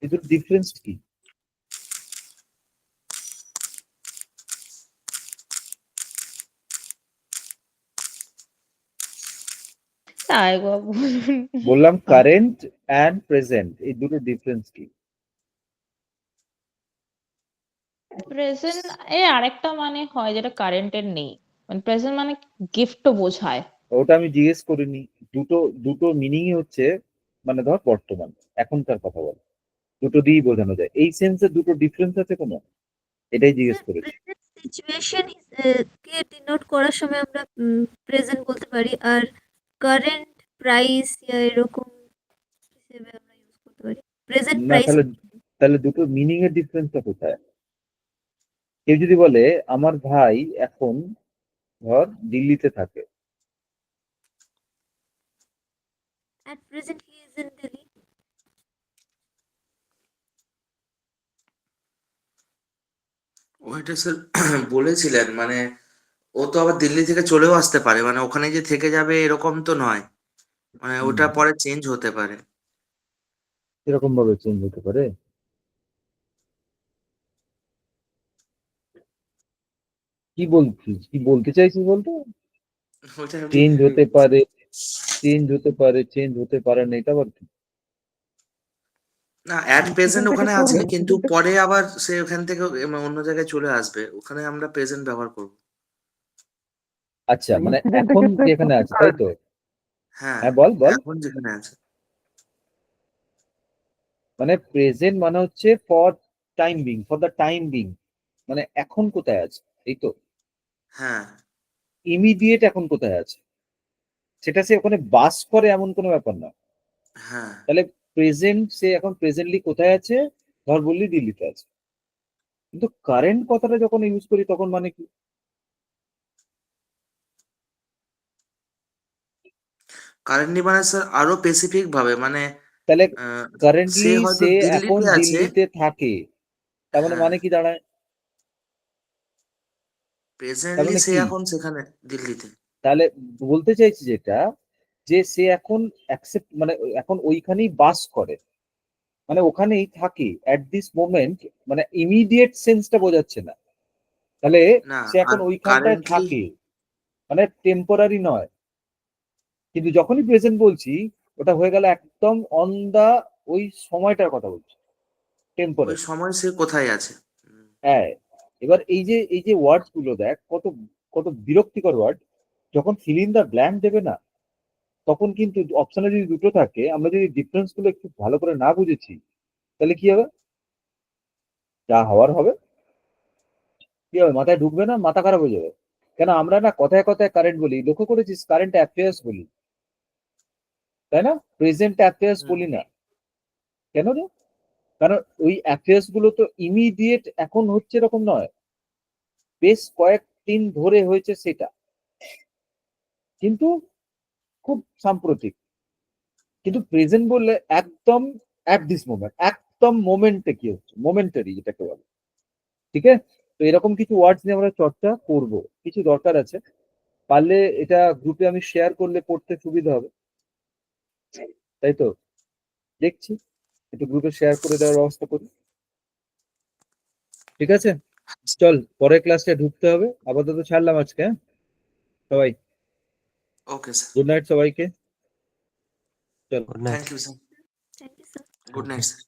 এই দুটো ডিফারেন্স কি? তাই গো বলুন। বললাম কারেন্ট অ্যান্ড প্রেজেন্ট, এই দুটো ডিফারেন্স কি? প্রেজেন্ট এর আরেকটা মানে হয় যেটা কারেন্টের নেই, মানে প্রেজেন্ট মানে গিফটও বোঝায়। ওটা আমি জিজ্ঞেস করিনি। দুটো দুটো মিনিংই হচ্ছে, মানে ধর বর্তমান, এখনকার কথা বল, দুটো দিয়েই বোঝানো যায়। এই সেন্সে দুটো ডিফারেন্স আছে কোনো? এটাই জিজ্ঞেস স্যার করেছি। প্রেজেন্ট সিচুয়েশন কে ডিনোট করার সময় আমরা প্রেজেন্ট বলতে পারি, আর কারেন্ট প্রাইস এরকম হিসেবে আমরা ইউজ করতে পারি প্রেজেন্ট না, প্রাইস। তাহলে তাহলে দুটো মিনিং এর ডিফারেন্সটা কোথায়? কেউ যদি বলে আমার ভাই এখন ধর দিল্লিতে থাকে, At present he is in Delhi. ওইটা স্যার বলেছিলেন, মানে ও তো আবার দিল্লি থেকে চলেও আসতে পারে, মানে ওখানে যে থেকে যাবে এরকম তো নয়, মানে ওটা পরে চেঞ্জ হতে পারে। এরকম ভাবে চেঞ্জ হতে পারে? কি বলছিস, কি বলতে চাইছিস বলতো? ওইটা আমি ঠিক চেঞ্জ হতে পারে, চেঞ্জ হতে পারে, চেঞ্জ হতে পারে না, এটা আবার কি? না, অ্যাট প্রেজেন্ট থেকে ওখানে তোর আছে, কিন্তু পরে আবার সে ওখান থেকে অন্য জায়গায় চলে আসবে, ওখানে আমরা প্রেজেন্ট ব্যবহার করব। আচ্ছা, মানে ইনসিডেন্টের এখন ক্ষেত্রে যেখানে আছে তাই তো? হ্যাঁ, হ্যাঁ, বল বল। এখন যেখানে আছে। মানে প্রেজেন্ট মানে হচ্ছে for time being, for the time being, মানে এখন কোথায় আছে, এই তো। হ্যাঁ। ইমিডিয়েট এখন কোথায় আছে সেটা সে ওখানে বাস করে এমন কোনো ব্যাপার না। হ্যাঁ। তাহলে প্রেজেন্ট, সে এখন প্রেজেন্টলি কোথায় আছে? ধর বললি দিল্লিতে আছে। কিন্তু কারেন্ট কথাটা যখন ইউজ করি তখন মানে কি? কারেন্টলি মানে স্যার আরো স্পেসিফিক ভাবে, মানে তাহলে আহ, সে কারেন্টলি হয়তো সে এখন দিল্লিতে আছে। দিল্লিতে থাকে, তার মানে হ্যাঁ, মানে কি দাঁড়ায়? তার প্রেজেন্টলি মানে সে কি? এখন সেখানে দিল্লিতে। তাহলে বলতে চাইছি যেটা, যে সে এখন অ্যাকসেপ্ট, মানে এখন ওইখানেই বাস করে, মানে ওখানেই থাকে অ্যাট দিস মোমেন্ট, মানে ইমিডিয়েট সেন্সটা বোঝাচ্ছে না। তাহলে না, সে এখন আর ওইখানটায় কারেন্টলি থাকে, মানে টেম্পোরারি নয়। কিন্তু যখনই প্রেজেন্ট বলছি, ওটা হয়ে গেল একদম অন দা, ওই সময়টার কথা বলছি, ওই টেম্পোরারি। সময় সে কোথায় আছে। হ্যাঁ, এবার এই যে ওয়ার্ডস গুলো দেখ, কত কত বিরক্তিকর ওয়ার্ড। যখন ফিল ইন দা ব্ল্যাঙ্ক দেবে না, তখন কিন্তু অপশনে যদি দুটো থাকে, আমরা যদি ডিফারেন্স গুলো একটু ভালো করে না বুঝেছি, তাহলে কি হবে? যা হওয়ার হবে। কি হবে? মাথায় ঢুকবে না, মাথা খারাপ হয়ে যাবে। কেন আমরা না কথায় কথায় কারেন্ট বলি, লক্ষ্য করেছিস? কারেন্ট অ্যাফেয়ার্স বলি, তাই না? প্রেজেন্ট অ্যাফেয়ার্স হুম। বলি না। কেন রে? কারণ ওই অ্যাফেয়ার্স গুলো তো ইমিডিয়েট এখন হচ্ছে এরকম নয়, বেশ কয়েকদিন ধরে হয়েছে সেটা, কিন্তু খুব সাম্প্রতিক। কিন্তু প্রেজেন্ট বললে একদম অ্যাট দিস মোমেন্ট, একদম মোমেন্টে কি হচ্ছে, মোমেন্টারি যেটাকে বলে। ঠিক আছে? তো এরকম কিছু ওয়ার্ডস নিয়ে আমরা চর্চা করব, কিছু দরকার আছে। পারলে এটা গ্রুপে আমি শেয়ার করলে পড়তে সুবিধা হবে, তাই তো? দেখছি একটু গ্রুপে শেয়ার করে দেওয়ার ব্যবস্থা করি। ঠিক আছে, চল পরের ক্লাসে ঢুকতে হবে। আপাতত ছাড়লাম আজকে, হ্যাঁ? সবাই ওকে স্যার। গুড নাইট সবাইকে। চল। Good night. Thank you sir. Thank you, sir. Good night sir.